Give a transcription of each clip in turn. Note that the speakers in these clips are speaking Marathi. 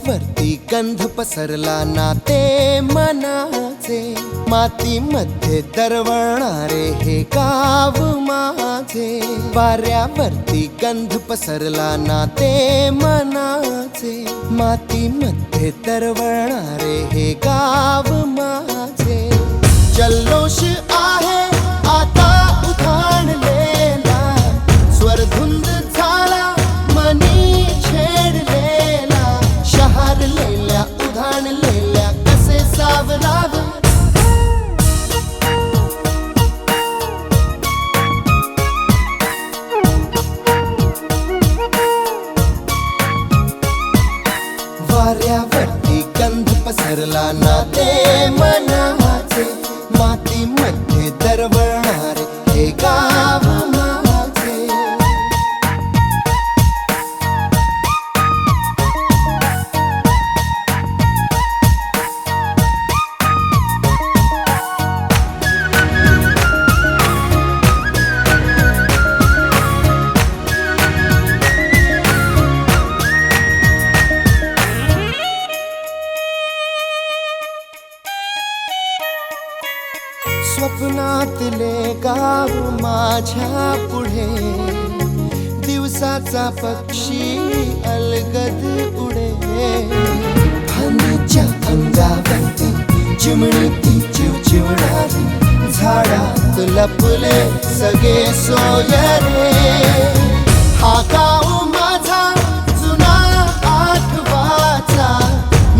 वाऱ्यावरती गंध पसरला नाते मनाचे, मातीमध्ये दरवळणारे हे गाव माझे. वाऱ्यावरती गंध पसरला नाते मनाचे, मातीमध्ये दरवळणारे हे गाव माझे. जल्लोष आहे आता उधाणलेला, स्वरधुंद झाला मनी छेडलेला. शहारलेल्या उधाणलेल्या कसे सावरावे, वाऱ्यावरती गंध पसरला नाते मनाचे, मातीमध्ये दरवळणारे हे गाव माझे. स्वप्नातले गाव माझ्या पुढे, दिवसाचा पक्षी अलगद उडे. फांदीच्या अंगावरती चिमणी ती चिवचिवणारी, झाडात लपले सगळे सोयरे. हा गाव माझा जुना आठवाचा,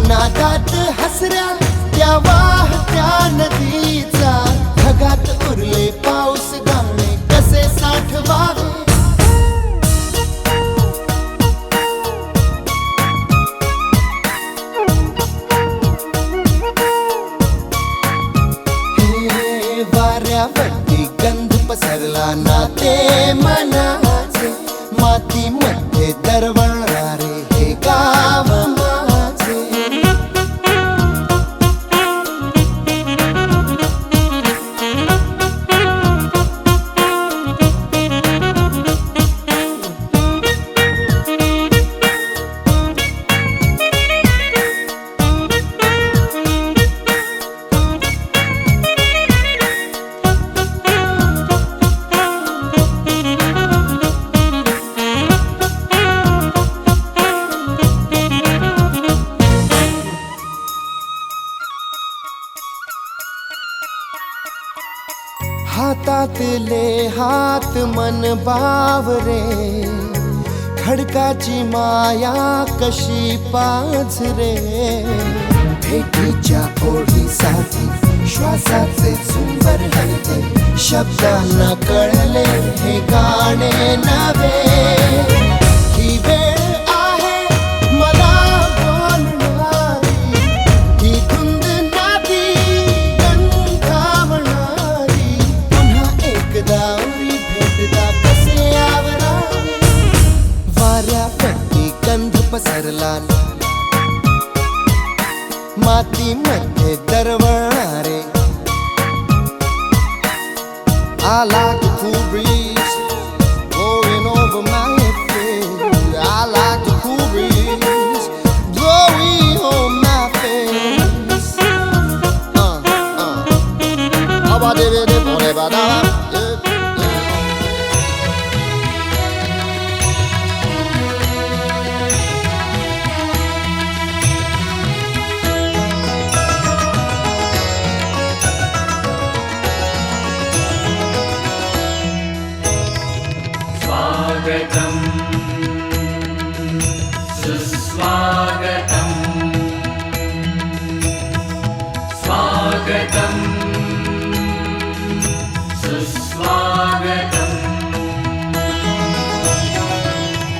नादात हसऱ्या त्या वाहत्या नदीचा. ढगात उरले पाऊस गाणे कसे साठवावे, हे वाऱ्यावरती गंध पसरला नाते मनाचे, मातीमध्ये दरवळणारे हे गाव माझे. हातातले हात मन बावरे, खडकाची माया कशी पाझरे. भेटीच्या ओढीसाठी श्वासाचे झुंबर हलते, शब्दांना कळले हे गाणे नवे. ही वेळ आहे मला बोलणारी, ही धुंद नादी गंधावणारी. पुन्हा एकदा उरी भेटदा कसे आवरावे, वाऱ्यावरती गंध पसरला मातीमध्ये दरवळणारे. I like the cool breeze blowing over my face. I like the cool breeze blowing on my face. स्वागतं सुस्वागतं, स्वागतं सुस्वागतं.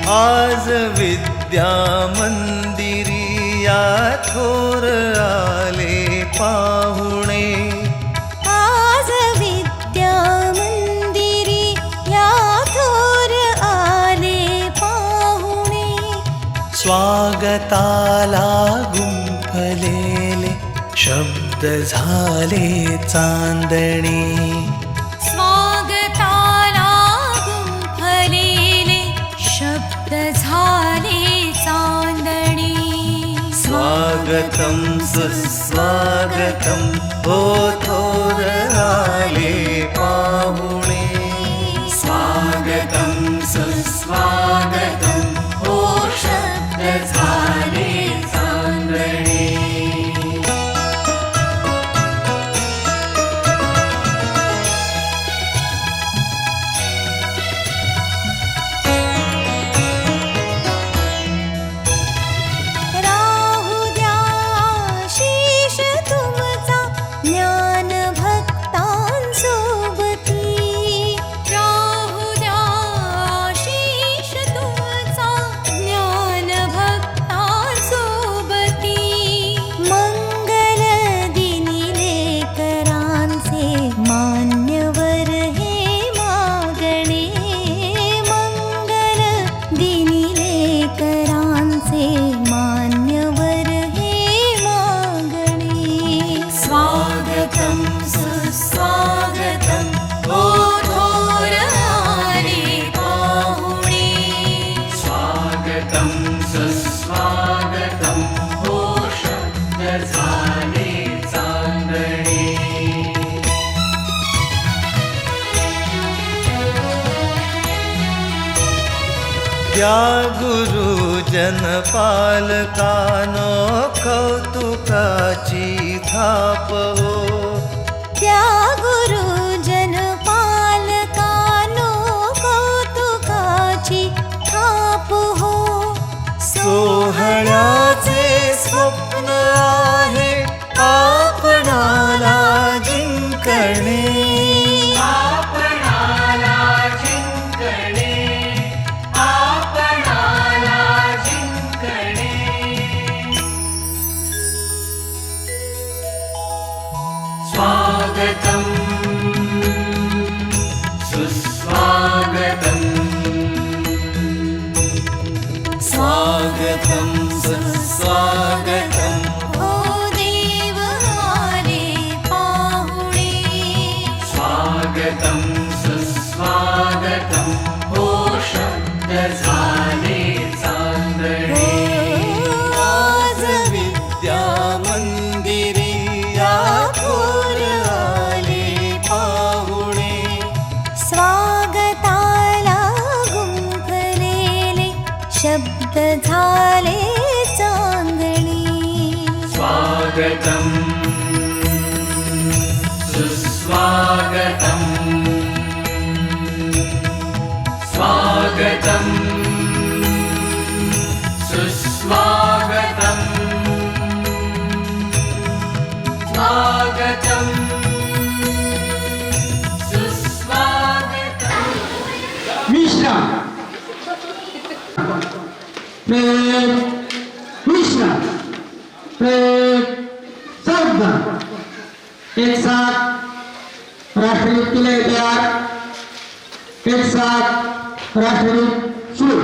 आज विद्या मंदिरी या थोर आले पाहुणे. आज विद्या मंदिरी या थोर आले पाहुणे. स्वागताला गुंफलेले शब्द झाले चांदणे. स्वागताला गुंफलेले शब्द झाले चांदणे. स्वागतं सुस्वागतं हो थोर आले पाहुणे स्वागतं सुस्वागतं हो शब्द झाले चांदणे राहू द्या शीश तुमचा ज्ञान भक्तांसोबती राहू द्या शीश तुमचा ज्ञान भक्तांसोबती मंगल दिनी लेकरांचे मान्यवर हे मागणे मंगल दिनी लेकरांचे मान्यवर हे मागणे स्वागतं सुस्वागतं हो थोर आले पाहुणे स्वागतं सुस्वागतं हो शब्द झाले चांदणे त्या गुरुजन पालकानो कौतुकाची थाप हो त्या गुरुजन पालकानो कौतुकाची थाप हो सोहळ्याचे स्वप्न आहे आपणाला जिंकणे आपणाला जिंकणे आपणाला जिंकणे स्वागतं सुस्वागतं स्वागतं सुस्वागतं हो देव आले पाहुणे स्वागतं सुस्वागतं हो शब्द झाले चांदणे आज विद्या मंदिरी या थोर आले पाहुणे स्वागताला गुंफलेले शब्द झाले चांदणी स्वागतं सुस्वागतं स्वागतं सुस्वागतं स्वागतं सुस्वागतं विश्राम प्रेम विश्राम प्रेम सावधान एक साथ राष्ट्रगीत के लिए तैयार एक साथ राष्ट्रगीत शुरू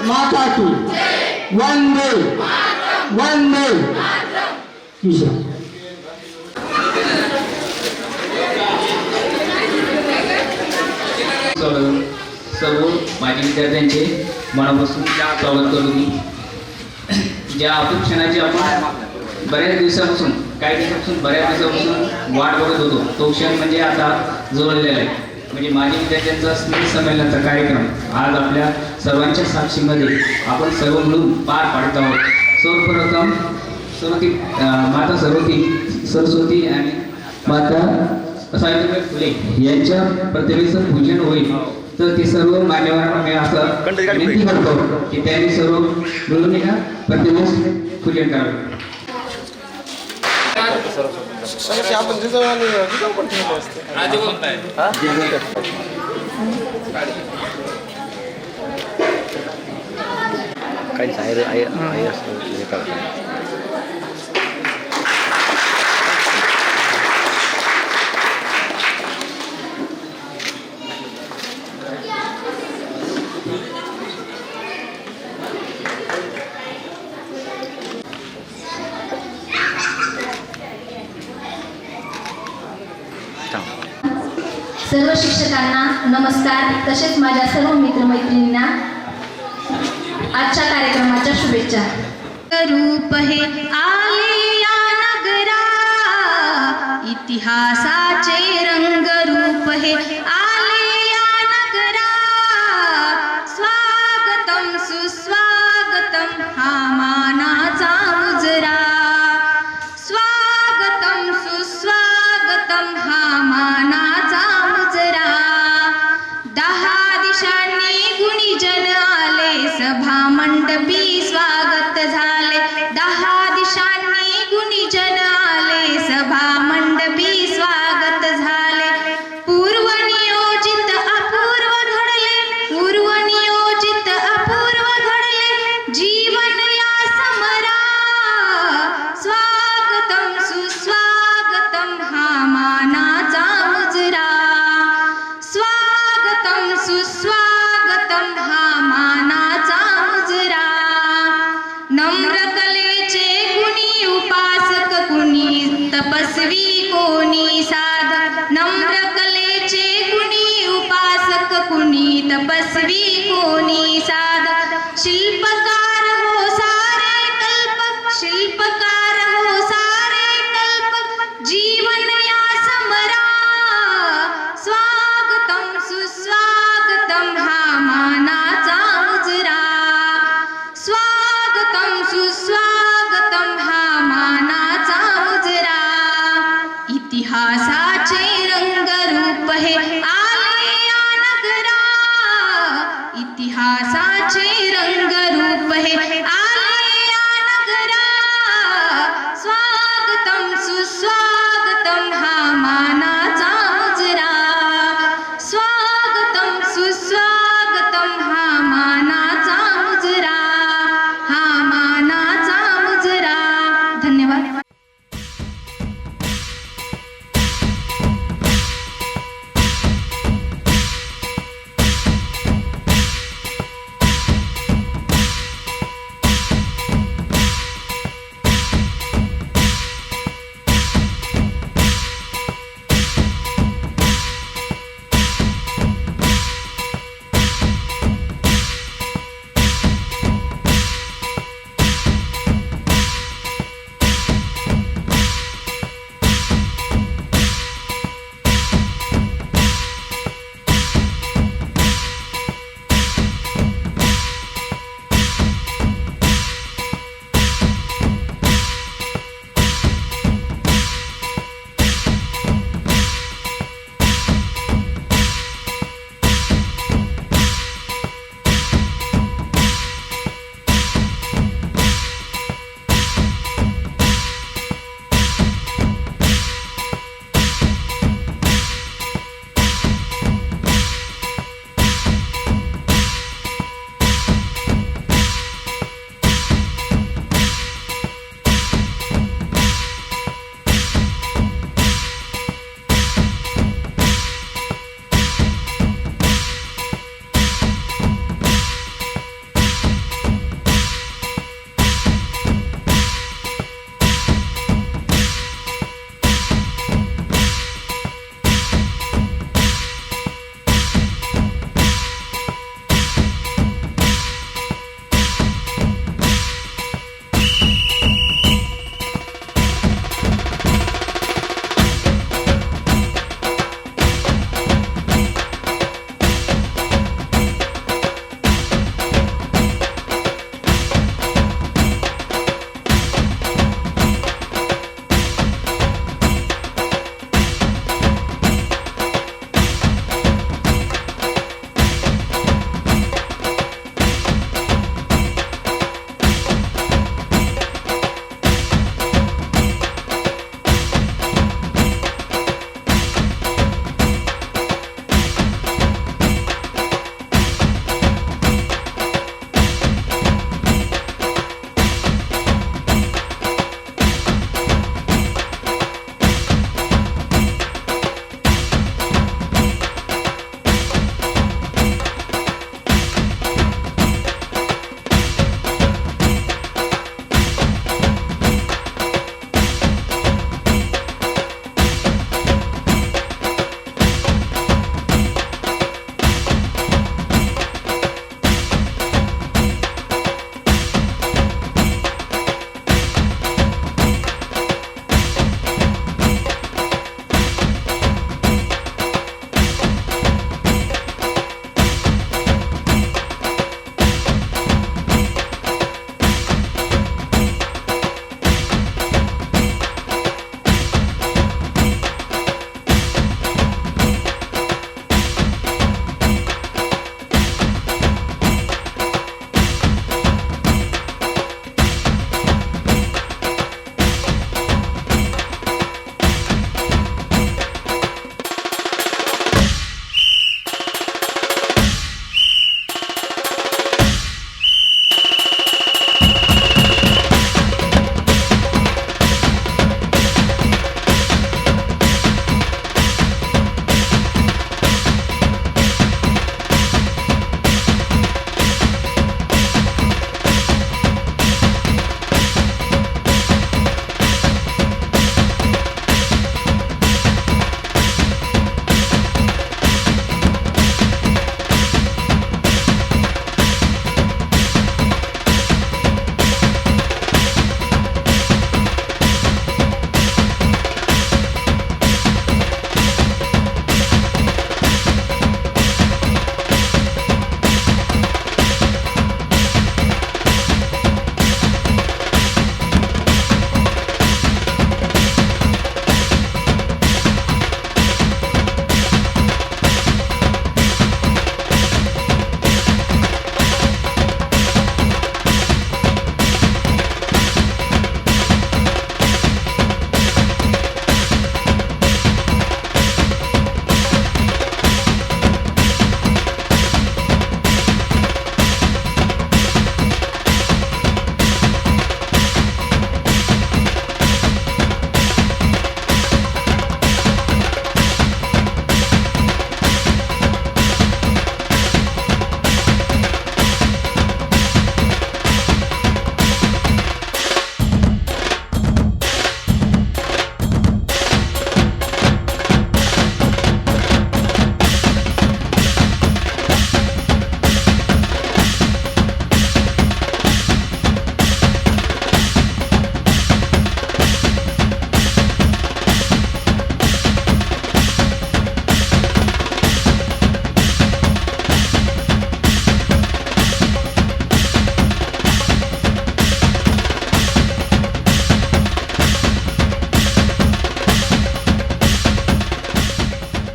माता की वंदे वंदे विश्राम सर्व माजी विद्यार्थ्यांचे मनापासून स्वागत करतो मी ज्या अपेक्षणाची आपण बऱ्याच दिवसापासून वाट बघत होतो तो क्षण म्हणजे आता जवळलेला आहे म्हणजे माजी विद्यार्थ्यांचा स्नेह संमेलनाचा कार्यक्रम आज आपल्या सर्वांच्या साक्षीमध्ये आपण सर्व मिळून पार पाडत आहोत सर्वप्रथम माता सरस्वती आणि माता सावित्रीबाई फुले यांच्या प्रतिमेचं पूजन होईल तर ते सर्व मान्यवरांना मी असं विनंती करतो की त्यांनी सर्व मिळून एका प्रतिमेस पूजन करावे आपण जिजाऊ आणि जिजाऊ पण ठेवले असते. काही आहे असतं हे करतात. सर्व शिक्षकांना नमस्कार, तसेच माझ्या सर्व मित्रमैत्रिणींना आजच्या कार्यक्रमाच्या शुभेच्छा. रूप हे आले या नगरा, इतिहासाचे रंगरूप हे आले या नगरा. स्वागतम सुस्वागतम हा मानाचा मुजरा. स्वागतम सुस्वागतम हा मानाचा मुजरा. 10 दिशांनी गुणीजन आले, सभा मंडपी स्वागत झाले. 10 दिशांनी गुणीजन आले, सभा मंडपी स्वागत झाले. पूर्व नियोजित अपूर्व घडले, पूर्व नियोजित अपूर्व घडले, जीवन या समरा. स्वागतम सुस्वागतम हा मानाचा मुजरा. स्वागतम सुस्वागतम हा मानाचा मुजरा. नम्र कलेचे कुणी उपासक, कुणी तपस्वी, कोणी साधक. नम्र कलेचे कुणी उपासक, कुणी तपस्वी, कोणी साधक. शिल्पकार हो सारे कल्पक, शिल्पकार हो सारे कल्पक, जीवन या समरा. स्वागतम सुस्वागतम हा मानाचा मुजरा. स्वागतम सुस्वागतम हा मानाचा मुजरा. इतिहासाचे रंगरूप हे आले या नगरा. इतिहासाचे रंगरूप हे आले या नगरा. स्वागतम सुस्वागतम हा मानाचा मुजरा. स्वागतम सुस्वागतम हा मानाचा मुजरा. हा मानाचा मुजरा. धन्यवाद.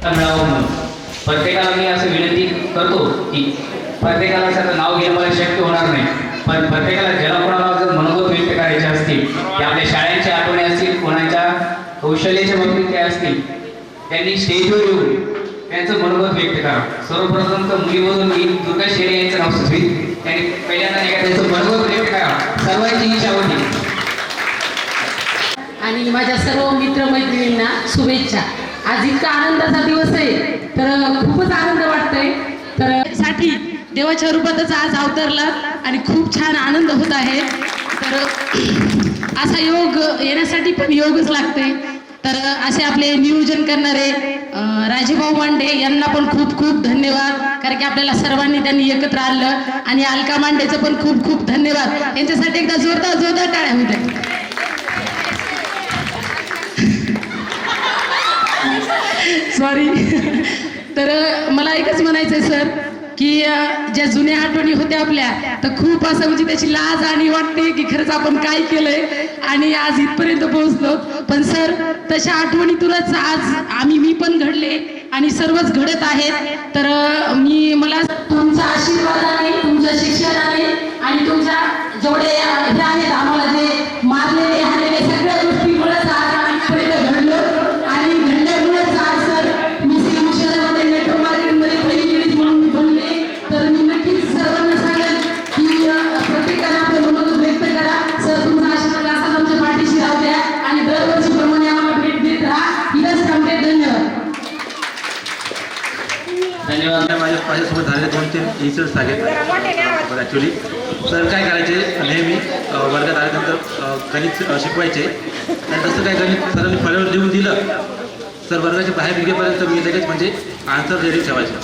मिळावं म्हणून प्रत्येकाला मी असं विनंती करतो की प्रत्येकाला त्याचं नाव घेणं मला शक्य होणार नाही, पण प्रत्येकाला ज्याला कोणाला जर मनोगत व्यक्त करायचे असतील की आपल्या शाळेच्या आठवणी असतील, कोणाच्या कौशल्याच्या बाबतीत काय असतील, त्यांनी स्टेजवर येऊन त्यांचं मनोगत व्यक्त करा. सर्वप्रथम तर मुलीमधून मी दुर्गा शेरे यांचं नाव सुचवीन. त्यांनी पहिल्यांदा नाही का त्यांचं मनोगत व्यक्त करा. सर्वांची इच्छा होती. आणि माझ्या सर्व मित्रमैत्रिणींना शुभेच्छा. आज इतका आनंदाचा दिवस आहे तर खूपच आनंद वाटतोय. तर साठी देवाच्या रूपातच आज अवतरला आणि खूप छान आनंद होत आहे. तर असा योग येण्यासाठी पण योगच लागते. तर असे आपले नियोजन करणारे राजेभाऊ मांडे यांना पण खूप खूप धन्यवाद, कारण की आपल्याला सर्वांनी त्यांनी एकत्र आणलं. आणि अलका मांडेचं पण खूप खूप धन्यवाद. यांच्यासाठी एकदा जोरदार जोरदार टाळ्या होत्या. सॉरी. तर मला एकच म्हणायचं आहे सर की ज्या जुन्या आठवणी होत्या आपल्या, तर खूप असं म्हणजे त्याची लाज आणि वाटते की खरंच आपण काय केलंय आणि आज इथपर्यंत पोहोचलो. पण सर तशा आठवणीतूनच आज मी पण घडले आणि सर्वच घडत आहेत. तर मला तुमच्या आशीर्वादाने, तुमच्या शिक्षणाने आणि तुमच्या जेवढे हे आहेत आम्हाला जे मारलेले हाणलेले सगळ्या गोष्टीमुळेच आज आम्ही इथपर्यंत घडलो. आणि घडल्यामुळेच आज सर मी शिक्षणामध्ये नेटवर्क मार्केटिंगमध्ये पहिली लेडीज म्हणून बनले. तर मी नक्कीच सर्वांना सांगेन की प्रत्येकाने आपलं मनोगत व्यक्त करा. सर तुमचा आशीर्वाद असाच आमच्या पाठीशी राहू द्या आणि दरवर्षीप्रमाणे आम्हाला भेट देत राहा. इथंच थांबते. धन्यवाद. धन्यवाद. माझ्यासोबत झालेले 2-3 इन्सिडेंट्स सांगितले. ॲक्च्युली सर काय करायचे, नेहमी वर्गात आल्यानंतर गणित शिकवायचे आणि तसं काय गणित सरांनी फळ्यावर लिहून दिलं, सर वर्गाच्या बाहेर निघेपर्यंत मी लगेच म्हणजे आन्सर रेडी ठेवायचे.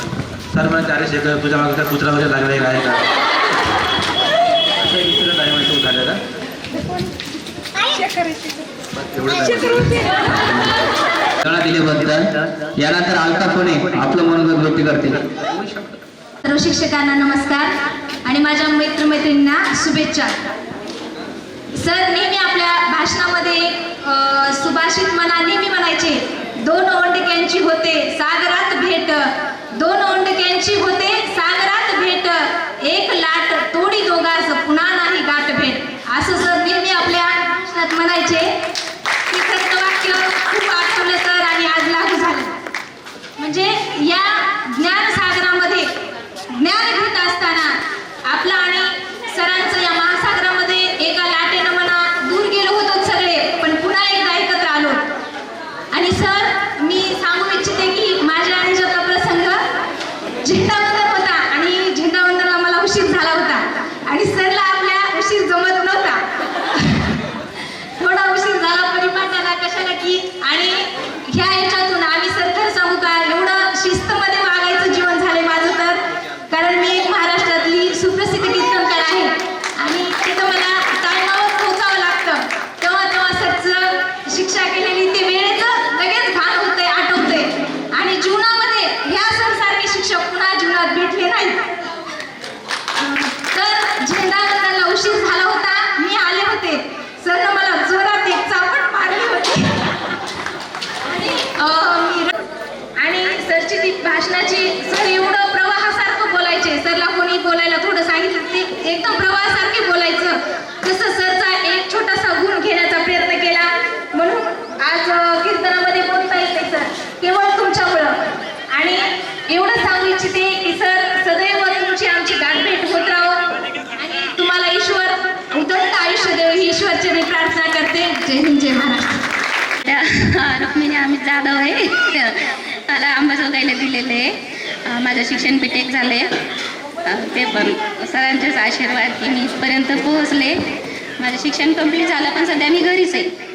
सर म्हणते अरे शेखर तुझ्या मागे काय कुत्रा वगैरे लागलेला आहे का, असं इन्सिडेंट आहे माझ्यासोबत झालेला. दिल्याबद्दल यानंतर अलका कोणे आपलं मनोगत व्यक्त करते. सर्व शिक्षकांना नमस्कार आणि माझ्या मित्रमैत्रिणींना शुभेच्छा. सर नेहमी आपल्या भाषणामध्ये एक सुभाषित नेहमी म्हणायचे, 2 ओंडक्यांची होते सागरात भेट, 2 ओंडक्यांची होते सागरात भेट, एक लाट तोडी दोघास पुन्हा नाही गाठ भेट. असं सर नेहमी आपल्या भाषणात म्हणायचे. ते सत्यवाक्य खूप आठवलं सर आणि आज लागू झालं. म्हणजे या ज्ञानसागरामध्ये ज्ञान घेत असताना आपलं आणि सरांचं या महासागरामध्ये एका लाटेनं म्हणा दूर गेलो होतो सगळे, पण पुन्हा एकदा एकत्र आलो. आणि सर मी सांगू इच्छिते की माझ्या ह्याच्यातला प्रसंग झेंडावंदन होता आणि झेंडावंदनला मला उशीर झाला होता आणि सरला आपल्या उशीर जमत नव्हता. थोडा उशीर झाला परिपाठाला कशाला की. आणि ह्या ह्याच्यातून आम्ही सर खरं सांगू का, एवढं शिस्तमध्ये वागायचं जीवन झालंय माझं. तर कारण मी एक महाराष्ट्रातली सुप्रसिद्ध कीर्तनकार आहे आणि तिथं मला टायमावर पोहोचावं लागतं. तेव्हा सरचं शिक्षा केलेली ते वेळेचं लगेच भान होतंय, आठवतंय. आणि जीवनामध्ये ह्या सरसारखे शिक्षक पुन्हा जीवनात भेटले नाहीत. तर झेंडावंदनला उशीर झाला होता, मी आले होते. सरनं मला जोरात एक चापट मारली होती आणि सरची ती भाषणाची सर एवढं प्रवाहासारखं बोलायचे. सरला कोणी बोलायला थोडं सांगितलं ते एकदम प्रवाहासारखे बोलायचं. तसं सरचा एक छोटासा गुण घेण्याचा प्रयत्न केला म्हणून आज कीर्तनामध्ये बोलता येते सर केवळ तुमच्यामुळं. आणि एवढं सांगू इच्छिते की सर सदैव तुमची आमची गाठभेट होत राहो आणि तुम्हाला ईश्वर उदंड आयुष्य देव ही ईश्वरची मी प्रार्थना करते. जय हिंद, जय महाराष्ट्र. रुक्मिणी अमित जाधव आहे. मला अंबाजोगाईला दिलेले माझं शिक्षण बीटेक झाले. ते पण सरांचेच आशीर्वाद की मी इथपर्यंत पोहोचले. माझं शिक्षण कंप्लीट झालं पण सध्या मी घरीच आहे.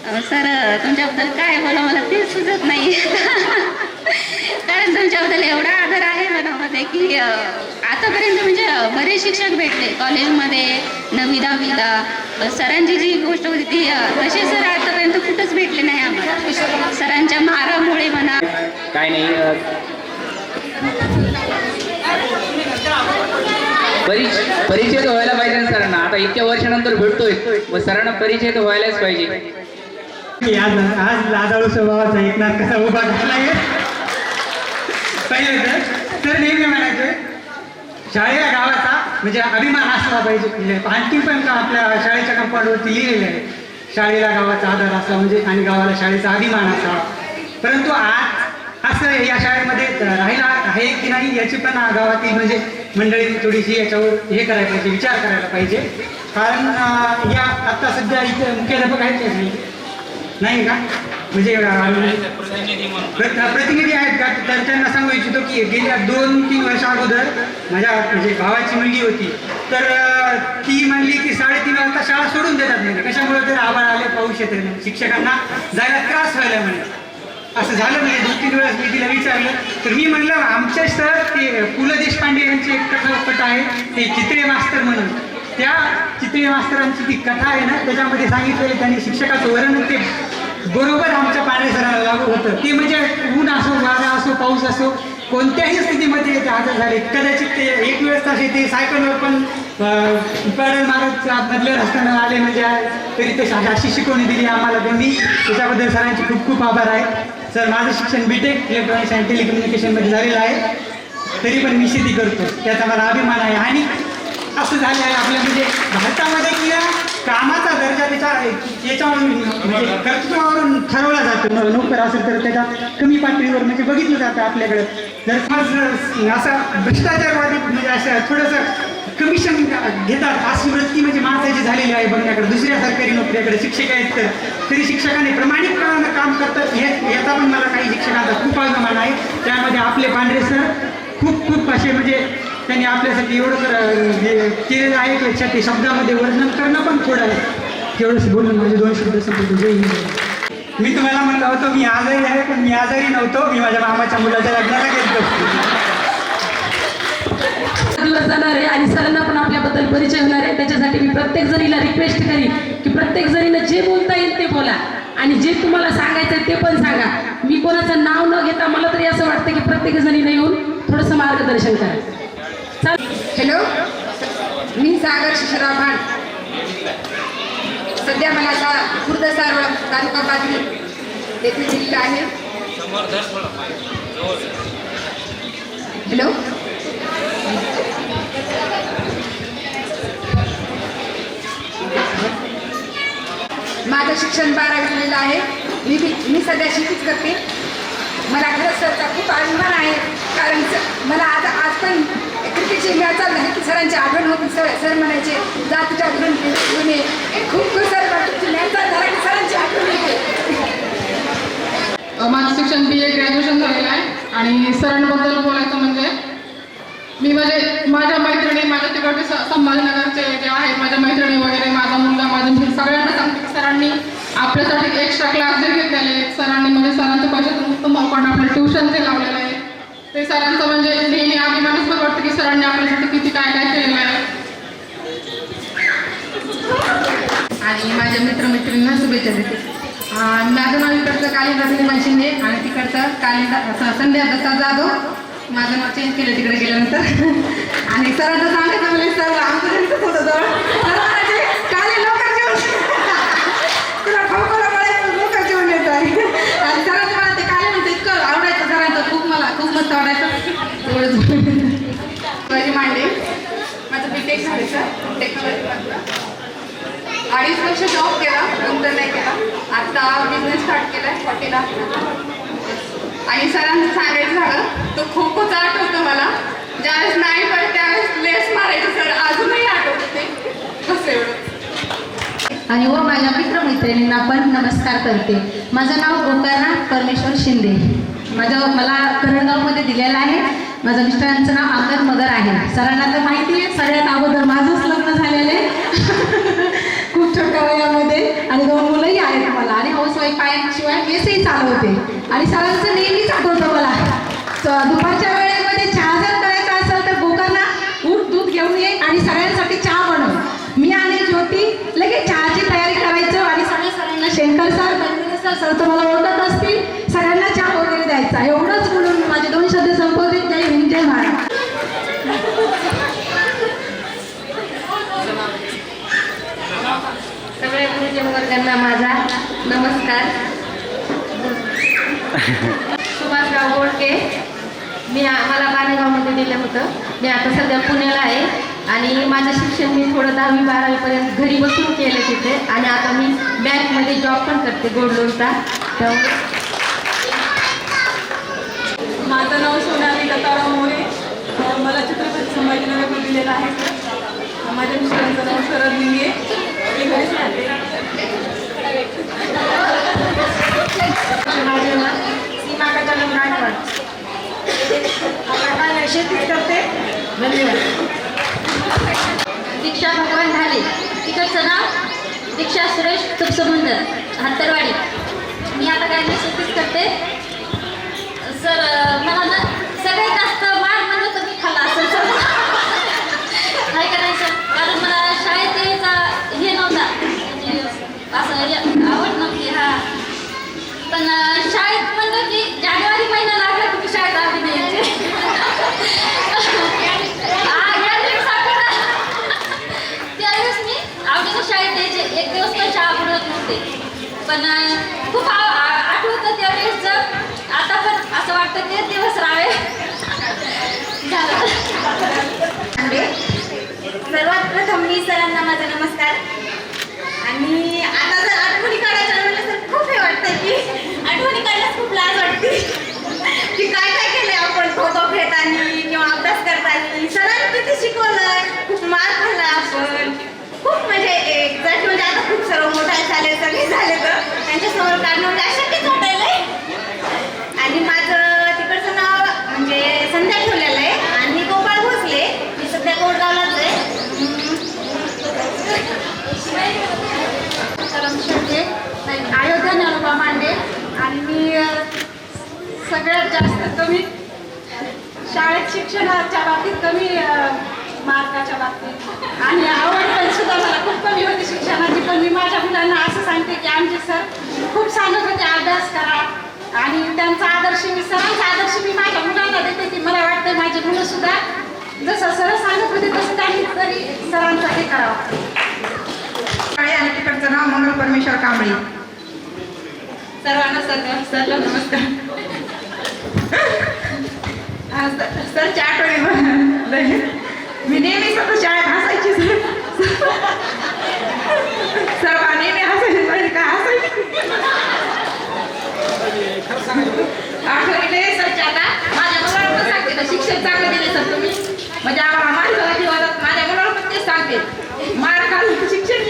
आणि सर तुमच्याबद्दल काय बोला मला तेच सुचत नाही. कारण तुमच्याबद्दल एवढा आदर आहे मनामध्ये की आतापर्यंत म्हणजे बरेच शिक्षक भेटले कॉलेजमध्ये 9वी-10वीला. सरांची जी गोष्ट होती ती तसे सर आतापर्यंत कुठंच भेटले नाही आम्हाला. सरांच्या मारामुळे म्हणा काय नाही, परिचय तर व्हायला पाहिजे ना सरांना. आता इतक्या वर्षानंतर भेटतोय, मग सरांना परिचय तर व्हायलाच पाहिजे. आज लाजाळू स्वभावाचा एकनाथ कसा उभा घातला आहे पहिलं तर नेहमी म्हणायचं शाळेच्या गावाचा म्हणजे अभिमान असला पाहिजे. म्हणजे आणखी पण का आपल्या शाळेच्या कंपाऊंडवरती लिहिलेलं आहे शाळेला गावाचा आधार असा म्हणजे आणि गावाला शाळेचा अभिमान असावा. परंतु आज असं या शाळेमध्ये राहिला आहे की नाही याची पण गावातील म्हणजे मंडळी थोडीशी याच्यावर हे करायला पाहिजे, विचार करायला पाहिजे. कारण या आता सध्या इथे मुख्याध्यापक आहेत का नाही का म्हणजे प्रतिनिधी आहेत का तर त्यांना सांगू इच्छितो की गेल्या 2-3 वर्षा अगोदर माझ्या म्हणजे भावाची मुलगी होती तर ती म्हणली की 3:30 वाजता शाळा सोडून देतात म्हणजे कशामुळे तर आभाळ आले पाऊस येते शिक्षकांना जायला त्रास व्हायला म्हणे. असं झालं म्हणजे 2-3 वेळेस मी तिला विचारलं तर मी म्हणलं आमच्या सर ते पु ल देशपांडे यांची एक कथा आहे ते चित्रे मास्तर म्हणून त्या चित्रे मास्तरांची ती कथा आहे ना त्याच्यामध्ये सांगितलेलं त्यांनी शिक्षकाचं वर्णन ते बरोबर आमच्या पांढरे सरांना लागू होतं. ते म्हणजे ऊन असो वारा असो पाऊस असो कोणत्याही स्थितीमध्ये ते हजर झाले. कदाचित ते एक वेळेस तसे ते सायकलवर पण पॅडल मारत मधल्या रस्त्यानं आले म्हणजे तरी ते अशी शिकवणी दिली आम्हाला त्यांनी त्याच्याबद्दल सरांचे खूप खूप आभार आहे. सर माझं शिक्षण बीटेक इलेक्ट्रॉनिक्स अँड टेलिकम्युनिकेशनमध्ये झालेलं आहे तरी पण मी शेती करतो त्याचा मला अभिमान आहे. आणि असं झालं आहे आपल्या म्हणजे भारतामध्ये किंवा कामाचा दर्जा याच्यावरून म्हणजे कर्तृत्वावरून ठरवला जातो. नोकर असेल तर त्याच्या कमी पातळीवर म्हणजे बघितलं जातं आपल्याकडं. जर असा भ्रष्टाचारवादी म्हणजे असं थोडंसं कमिशन घेतात अशी वृत्ती म्हणजे माणसाची झालेली आहे बघण्याकडे. दुसऱ्या सरकारी नोकऱ्याकडे शिक्षक आहेत तर तरी शिक्षकांनी प्रामाणिकपणानं काम करतात याचा पण मला काही शिक्षकांचा खूप अभिमान आहे. त्यामध्ये आपले पांढरे सर खूप खूप असे म्हणजे त्यांनी आपल्यासाठी एवढं केलेलं आहे की ते शब्दामध्ये वर्णन करणं पण थोडं आहे. तेवढंच बोलून माझे 2 शब्द संपवतो. जय हिंद. मी तुम्हाला म्हणलं होतं मी आजारी आहे पण मी आजारी नव्हतो. मी माझ्या मामाच्या मुलाच्या लग्नाला गेलो दिवस जाणार आहे आणि सरांना पण आपल्याबद्दल परिचय होणार आहे. त्याच्यासाठी मी प्रत्येक जणीला रिक्वेस्ट करीन की प्रत्येक जणीनं जे बोलता येईल ते बोला आणि जे तुम्हाला सांगायचं ते पण सांगा. मी कोणाचं नाव न घेता मला तरी असं वाटतं की प्रत्येक जणीनं येऊन थोडंसं मार्गदर्शन करा. हॅलो, मी सागर शिशराव भाट. सध्या मला आता खुर्द सारोळा तालुका पाथरी येथे जिल्हा आहे. हॅलो, माझं शिक्षण 12वी झालेलं आहे. मी सध्या शेतीच करते. मला खरंच सरचा खूप अभिमान आहे कारण मला आज पण क्रिकेटची मॅच चालू झाली की सरांची आठवण होती. सर म्हणायचे जा तुझ्या घरून घेऊन ये. खूप खूप सर तुमची मॅच चालू झाला की सरांची आठवण येते. माझं शिक्षण BA ग्रॅज्युएशन झालेलं आहे आणि सरांबद्दल बोलायचं म्हणजे मी म्हणजे माझ्या मैत्रिणी माझ्या तिकडचे संभाजीनगरचे जे आहेत माझ्या मैत्रिणी वगैरे माझा मुलगा माझे मित्र सगळ्यांना सांगते की सरांनी आपल्यासाठी एक्स्ट्रा क्लास जे घेतलेले सरांनी म्हणजे सरांच्या पैशातून उत्तम आपण आपलं ट्युशन जे लावलेलं आहे ते सरांचं म्हणजे नेहमी अभिमानच पण वाटतं की सरांनी आपल्यासाठी किती काय काय केलेलं आहे. आणि माझ्या मित्रमैत्रिणींना शुभेच्छा देते. माझं नाव इकडचं कालिंदा श्रीमान शिंदे आणि तिकडचं कालिंदा संध्या दत्ता जाधव. माझं नाव चेंज केलं तिकडे गेल्यानंतर. आणि सरांचं सांगायचं म्हणजे सर आमचं घरीच होतं जवळ काले लवकर जेवण तुला खोखोला बघायचं लवकर जेवण येत आहे. आणि सरांचं मला ते काले म्हणतं इतकं आवडायचं सरांचं खूप मस्त आवडायचं. माझी मांडे माझं बीटेक झालं सर टेक्नॉलॉजी. 2.5 वर्ष जॉब केला नंतर नाही केला. आता बिझनेस स्टार्ट केला आहे हॉटेल. आणि सरांचं सांगायचं झालं तो खो खोचा आठवतं मला. ज्यावेळेस नाही पण त्यावेळेस लेस मारायचं सर अजूनही आठवतं ते कसं एवढं. आणि व माझ्या मित्रमैत्रिणींना पण नमस्कार करते. माझं नाव गोकर्णा परमेश्वर शिंदे. मला करंजगावमध्ये दिलेलं आहे. माझ्या मिस्टरांचं नाव आमदार मगर आहे. सरांना तर माहिती आहे सगळ्यात अगोदर माझंच लग्न झालेलं आहे खूप छोट्या वयामध्ये आणि 2 मुलंही आहेत मला. आणि हाऊसवाईफ पायाशिवाय केसही चालवते. आणि सरांचं नेहमीच आठवतं मला दुपारच्या वेळेमध्ये चहा जर करायचा असेल तर गोकर्णा उठ दूध घेऊन ये आणि सगळ्यांसाठी चहा बनव. मी आणि ज्योती लगेच चहाची तयारी करायचं आणि सगळ्या सरांना शेणकर सर बंदिरे सर तर मला ओळखत असतील सगळ्यांना चहा वगैरे द्यायचा. एवढंच बोलून माझे 2 शब्द संपवते. जय हिंद जय महाराज. सगळे गुरुजन वर्ग वर्गांना माझा नमस्कार. सुभाषराव गोडके, मला बाणेगावमध्ये दिलं होतं. मी आता सध्या पुण्याला आहे आणि माझं शिक्षण मी थोडं 10वी-12वीपर्यंत घरी बसून केलं तिथे आणि आता मी बँकमध्ये जॉब पण करते गोल्ड लोनचा. त्यामुळे माझं नाव सोनाली दत्ताराव मोरे. मला छत्रपती संभाजीनगर दिलेलं आहे. माझ्या मिस्टरांचं नाव शरद लिंगे. मी घरीच राहते. माझे नाव सीमा गजानन गायकवाड. आता शेतीच करते. धन्यवाद. दीक्षा भगवान झाले. तिकडचं नाव दीक्षा सुरेश तुपसमुंदर, हत्तरवाडी. मी आता काय शेतीच करते. सर मला ना सगळ्यात जास्त मार म्हणलं तर मी खाल्ला असेल सर. काय करायचं, कारण मला शाळेत यायचा हे नव्हता, असं आवड नव्हती. पण शाळेत म्हणलं की जानेवारी महिना लागला की मी शाळेत आली नाही यायचे. त्यावेळेस मी आवडीनं शाळेत यायचे. एक दिवस पण शाळा बुडवत नव्हते. पण खूप आठवतं त्यावेळेस. आता पण असं वाटतं ते दिवस राहावे. सर्वात प्रथम मी सरांना माझा नमस्कार. आणि आता जर आठवणी काढायच्या म्हणलं तर खूप हे वाटतं की आठवणी काढण्यास खूप लाज वाटते की काय काय केलंय आपण फोटो घेताना किंवा अभ्यास करताना. सरांनी किती शिकवलंय, खूप मार खाल्ला आपण. खूप म्हणजे एक्झॅक्ट म्हणजे आता खूप सर्व मोठे झाले, सगळे झाले तर त्यांच्यासमोर काढणं म्हणजे अशक्यच वाटायलंय. आणि माझं तिकडचं नाव म्हणजे संध्या ठेवलेलं आहे आणि गोपाळ भोसले. मी सध्या कोडगावलाच आहे. अयोध्या नरोबा मांडे. आणि मी सगळ्यात जास्त कमी शाळेत शिक्षणाच्या बाबतीत कमी मार्काच्या बाबतीत आणि आवड पण सुद्धा मला खूप कमी होती शिक्षणाची. पण मी माझ्या मुलांना असं सांगते की आमचे सर खूप सांगत होते अभ्यास करा आणि त्यांचा आदर्श मी सरांचा आदर्श मी माझ्या मुलांना देते की मला वाटतं माझी मुलं सुद्धा जसं सर सांगत होते तसं त्यांनी तरी सरांचा हे करावं. आणि तिकडचं नाव मंगल परमेश्वर कांबळे. सर्वांना सरला नमस्कार. सरच्या आठवणी मी नेहमी सतत शाळेत हसायची. सर नेहमी हसायची. काय हसायची आठवणीले सरच्या. आता माझ्या मुलाला पण सांगते ना, शिक्षण चांगलं दिले सर तुम्ही. म्हणजे आम्हाला माझ्या जीवनात माझ्या मुलाला पण तेच सांगते, मार खाल्लं शिक्षण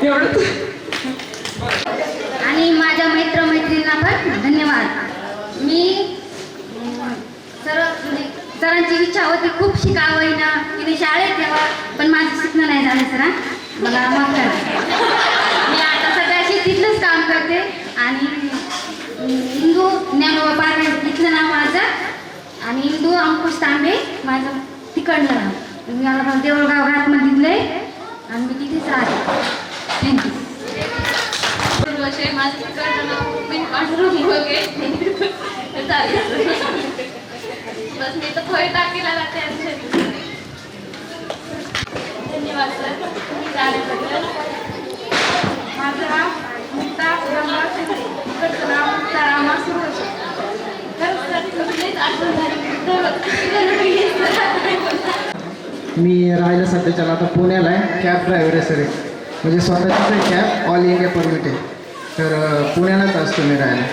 एवढं. आणि माझ्या मैत्रिणींना पण धन्यवाद. मी सरांची इच्छा होती खूप शिकावं ना की मी शाळेत यावं, पण माझं शिकणं नाही झालं सर. मला माफ करा. मी आता सध्या शेतीतलंच काम करते आणि हिंदू ज्ञानोबा पारवे इथलं नाव माझं आणि हिंदू अंकुश तांबे माझं तिकडलं नाव. मी मला देऊळगाव घाटमध्ये दिलंय आणि मी तिथेच राहते. थँक्यू. माझं तिकडचं नाव मी पांढरून बघे. बस मी तर फळ टाकीला जाते. धन्यवाद सर. माझं नाव मुक्ता तिकडचं नाव मुक्ता रामा सुरू. मी राहायला सध्याच्याला आता पुण्याला आहे. कॅब ड्रायव्हर आहे सर. म्हणजे स्वतःचीच आहे कॅब, ऑल इंडिया परमिट आहे. तर पुण्यालाच असतो मी राहायला.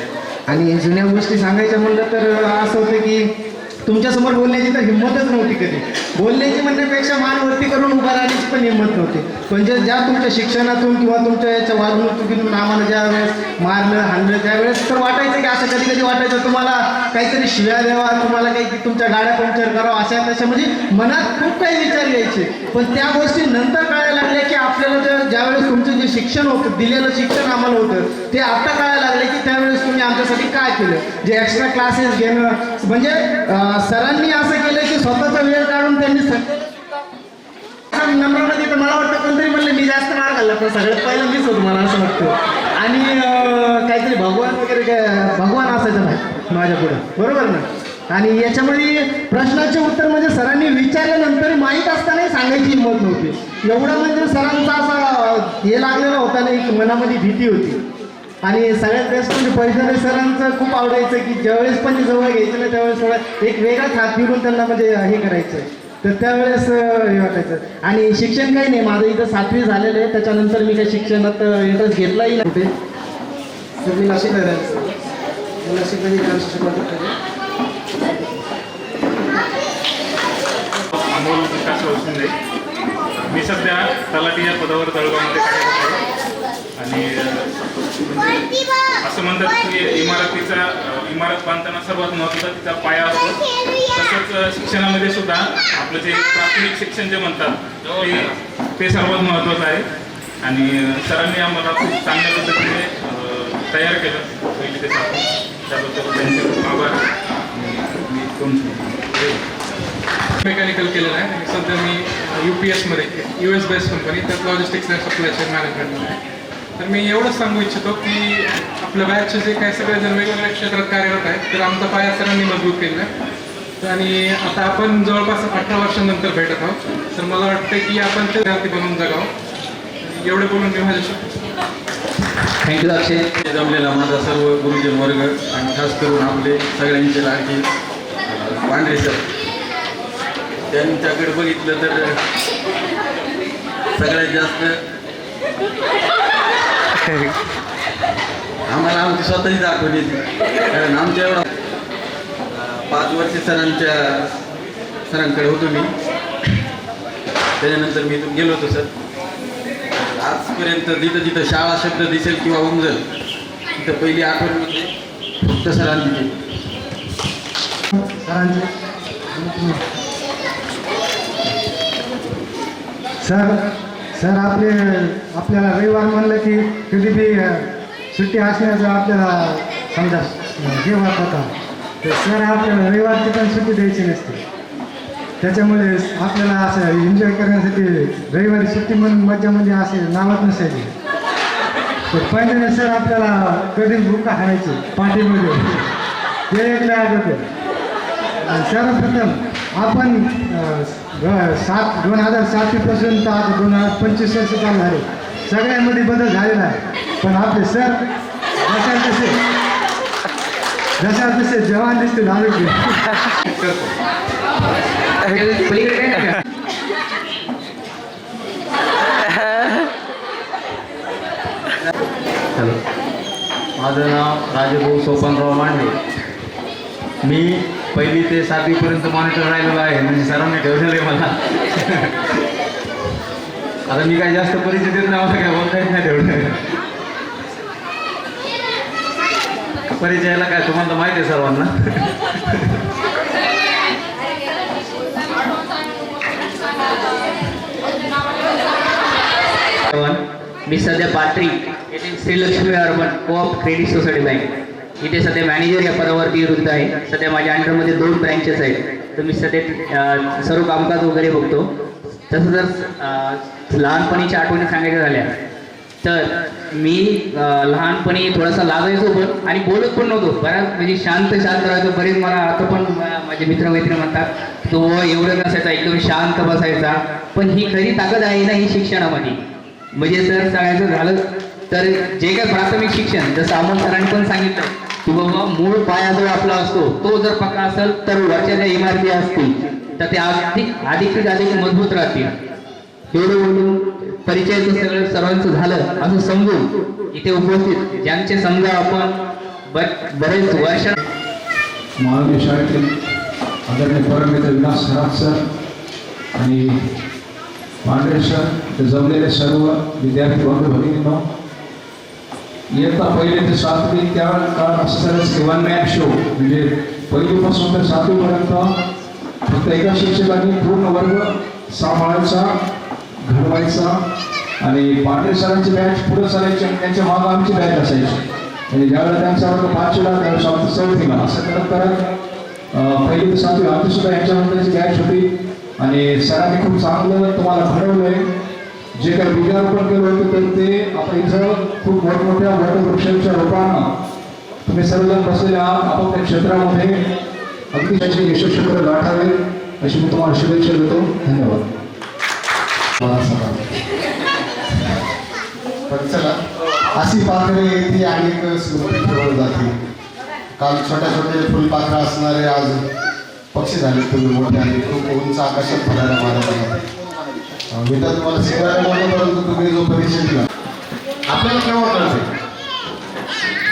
आणि जुन्या गोष्टी सांगायच्या म्हणलं तर असं होतं की तुमच्यासमोर बोलण्याची तर हिंमतच नव्हती कधी. बोलण्याची म्हणण्यापेक्षा मानवरती करून उभा राहण्याची पण हिंमत नव्हती. पण ज्या तुमच्या शिक्षणातून किंवा तुमच्या याच्या वागणुकीतून आम्हाला ज्या वेळेस मारलं हाणलं त्यावेळेस तर वाटायचं की असं कधी कधी वाटायचं तुम्हाला काहीतरी शिव्या द्यावा, तुम्हाला काही तुमच्या गाड्या पंक्चर करावं, अशा तशा म्हणजे मनात खूप काही विचार यायचे. पण त्या गोष्टी नंतर कळायला लागल्या की आपल्याला ज्यावेळेस तुमचं जे शिक्षण होतं, दिलेलं शिक्षण आम्हाला होतं ते आता कळायला लागले की त्यावेळेस तुम्ही आमच्यासाठी काय केलं. जे एक्स्ट्रा क्लासेस घेणं म्हणजे सरांनी असं केलं की स्वतःचा वेळ काढून त्यांनी नंबरमध्ये तर मला वाटतं कोणतरी म्हणलं मी जास्त मार घालला पण सगळ्यात पहिलं मीच होतो मला असं वाटतं. आणि काहीतरी भगवान वगैरे काय भगवान असायचं नाही माझ्या पुढं, बरोबर ना. आणि याच्यामध्ये प्रश्नाचे उत्तर म्हणजे सरांनी विचारल्यानंतर माहीत असतानाही सांगायची हिंमत नव्हती. एवढं म्हणजे सरांचा असा हे लागलेला होता ना, एक मनामध्ये भीती होती. आणि सगळ्यात बेस्ट म्हणजे पैठणे सरांचं खूप आवडायचं की ज्यावेळेस पण जवळ घ्यायचं ना त्यावेळेस थोडं एक वेगळाच हात फिरून त्यांना म्हणजे हे करायचं. तर त्यावेळेस हे वाटायचं. आणि शिक्षण काही नाही, माझं इथं 7वी झालेलं आहे. त्याच्यानंतर मी काही शिक्षणात इंटरेस्ट घेतलाही नाही कुठे. तर मी नाशिकला राहायचं, नाशिकमध्ये अमोल विकास शिंदे. मी सध्या तलाठी या पदावर तळगावमध्ये कार्यरत आहे. आणि म्हणजे असं म्हणतात की इमारत बांधताना सर्वात महत्त्वाचा तिचा पाया असतो. तसंच शिक्षणामध्ये सुद्धा आपलं जे प्राथमिक शिक्षण जे म्हणतात ते सर्वात महत्त्वाचं आहे. आणि सरांनी आम्हाला खूप चांगल्या पद्धतीने तयार केलं पहिली ते 7वी. त्याबद्दल त्यांचे खूप आभार. मेकॅनिकल केलेलं आहे आणि सध्या मी UPSमध्ये US बेस्ड कंपनी त्यात लॉजिस्टिक्स अँड सप्लाय चेन मॅनेजमेंटमध्ये आहे. तर मी एवढंच सांगू इच्छितो की आपल्या बॅचचे जे काही सगळेजण वेगवेगळ्या क्षेत्रात कार्यरत आहेत तर आमचा पाया सरांनी मजबूत केलेला आहे. आणि आता आपण जवळपास 18 वर्षांनंतर भेटत आहोत. तर मला वाटतं की आपण ते विद्यार्थी बनवून जगावं. एवढे बोलून मी माझ्याशी थँक्यू अक्षय. जमलेला माझा सर्व गुरुजन वर्ग आणि खास करून आपले सगळ्यांचे लाडके पांढरे सर, त्यांच्याकडे बघितलं तर सगळ्यात जास्त आम्हाला आमची स्वतःची आठवण येते. कारण आमच्या एवढा 5 वर्ष सरांकडे होतो मी. त्याच्यानंतर मी इथून गेलो होतो सर. आजपर्यंत जिथं जिथं शाळा शब्द दिसेल किंवा उमजल तिथं पहिली आठवण म्हणजे फक्त सरांची. सर आपल्याला रविवार म्हणलं की कधी बी सुट्टी असण्याचा आपल्याला समजा हे वाटत होता. तर सर आपल्याला रविवारची पण सुट्टी द्यायची नसते. त्याच्यामुळे आपल्याला असं एन्जॉय करण्यासाठी रविवारी सुट्टी म्हणून मज्जा म्हणजे असे नावात नसायची. तर पहिले सर आपल्याला कधी भूक हाणायची पाठीमध्ये ते एक आठवते. सर्वप्रथम आपण 2007 पासून तर आता 2025 वर्ष चालू झाले. सगळ्यांमध्ये बदल झालेला आहे. पण आपले सर जसा तसे जवान दिसतील आरोग्य. हॅलो, माझं नाव राजभाऊ सोपानराव मांडे. मी 1ली ते 7वीपर्यंत मॉनिटर राहिलेलो आहे. म्हणजे सरांनी ठेवलेलं आहे मला. आता मी काही जास्त परिचय देत नाही, मला काय बोलता येत नाही तेवढं. परिचयाला काय तुम्हाला तर माहिती आहे सर्वांना. मी सध्या पात्री येथील Shrilakshmi urban co-op credit society bank इथे सध्या मॅनेजर या पदावरती रुजत आहे. सध्या माझ्या अंडरमध्ये 2 ब्रँचेस आहेत. तर मी सध्या सर्व कामकाज वगैरे बघतो. तसं जर लहानपणीच्या आठवणी सांगायच्या झाल्या तर मी लहानपणी थोडासा लाजायचो पण आणि बोलत पण नव्हतो. बऱ्याच म्हणजे शांत राहायचो. बरेच मला आता पण माझे मित्रमैत्रिणी म्हणतात तो एवढं नसायचा, एकदम शांत बसायचा. पण ही खरी ताकद आहे ना ही शिक्षणामध्ये. म्हणजे सर सांगायचं झालं तर जे काही प्राथमिक शिक्षण जसं अमोल सरांनी पण सांगितलं की बाबा मूळ पाया जो आपला असतो तो जर पक्का असेल तर वरच्या ज्या इमारती असतील तर ते अधिक मजबूत राहतील. एवढं बोलून परिचयाचं सगळं सर्वांचं झालं असं समजून इथे उपस्थित ज्यांचे समजा आपण बरेच वर्ष महाविद्यालय शाळेतील आदरणीय परममित्र विलास सराफ सर आणि पांढरे सर, जमलेले सर्व विद्यार्थी बंधू भगिनींनो, इयत्ता 1ली ते 7वी त्या काळात असं 1 मॅन शो म्हणजे 1लीपासून तर 7वीपर्यंत फक्त एका शिक्षकांनी पूर्ण वर्ग सांभाळायचा, घडवायचा. आणि पांढरे सरांची बॅच पुढे चालायची आणि त्यांच्या मागं आमची बॅच असायची. म्हणजे ज्यावेळेला त्यांचा वर्ग 5वीला त्यावेळेस आमचं 4थीला असं करत 1ली ते 7वी आमची सुद्धा यांच्यानंतरची बॅच होती. आणि सरांनी खूप चांगलं तुम्हाला घडवलं आहे. जे काही बीजारोपण केलं होतं तर ते आता इथं खूप मोठमोठ्या वटवृक्षांच्या रूपानं तुम्ही सर्वजण बसलेले आहात. आपापल्या क्षेत्रामध्ये अगदी त्याचे यशस्वी गाठावे अशी मी तुम्हाला शुभेच्छा देतो. धन्यवाद. पण चला, अशी पाखरे येते आणि स्मृती ठेवून जाते. काल छोट्या छोटे फुलपाखरं असणारे आज पक्षी झाले, तुम्ही मोठे आणि खूप उंच आकाशात फिरायला मारत आहात. मी तर तुम्हाला शिकायला बोलतो, परंतु तुम्ही जो परीक्षा दिला आपल्याला केव्हा कळते?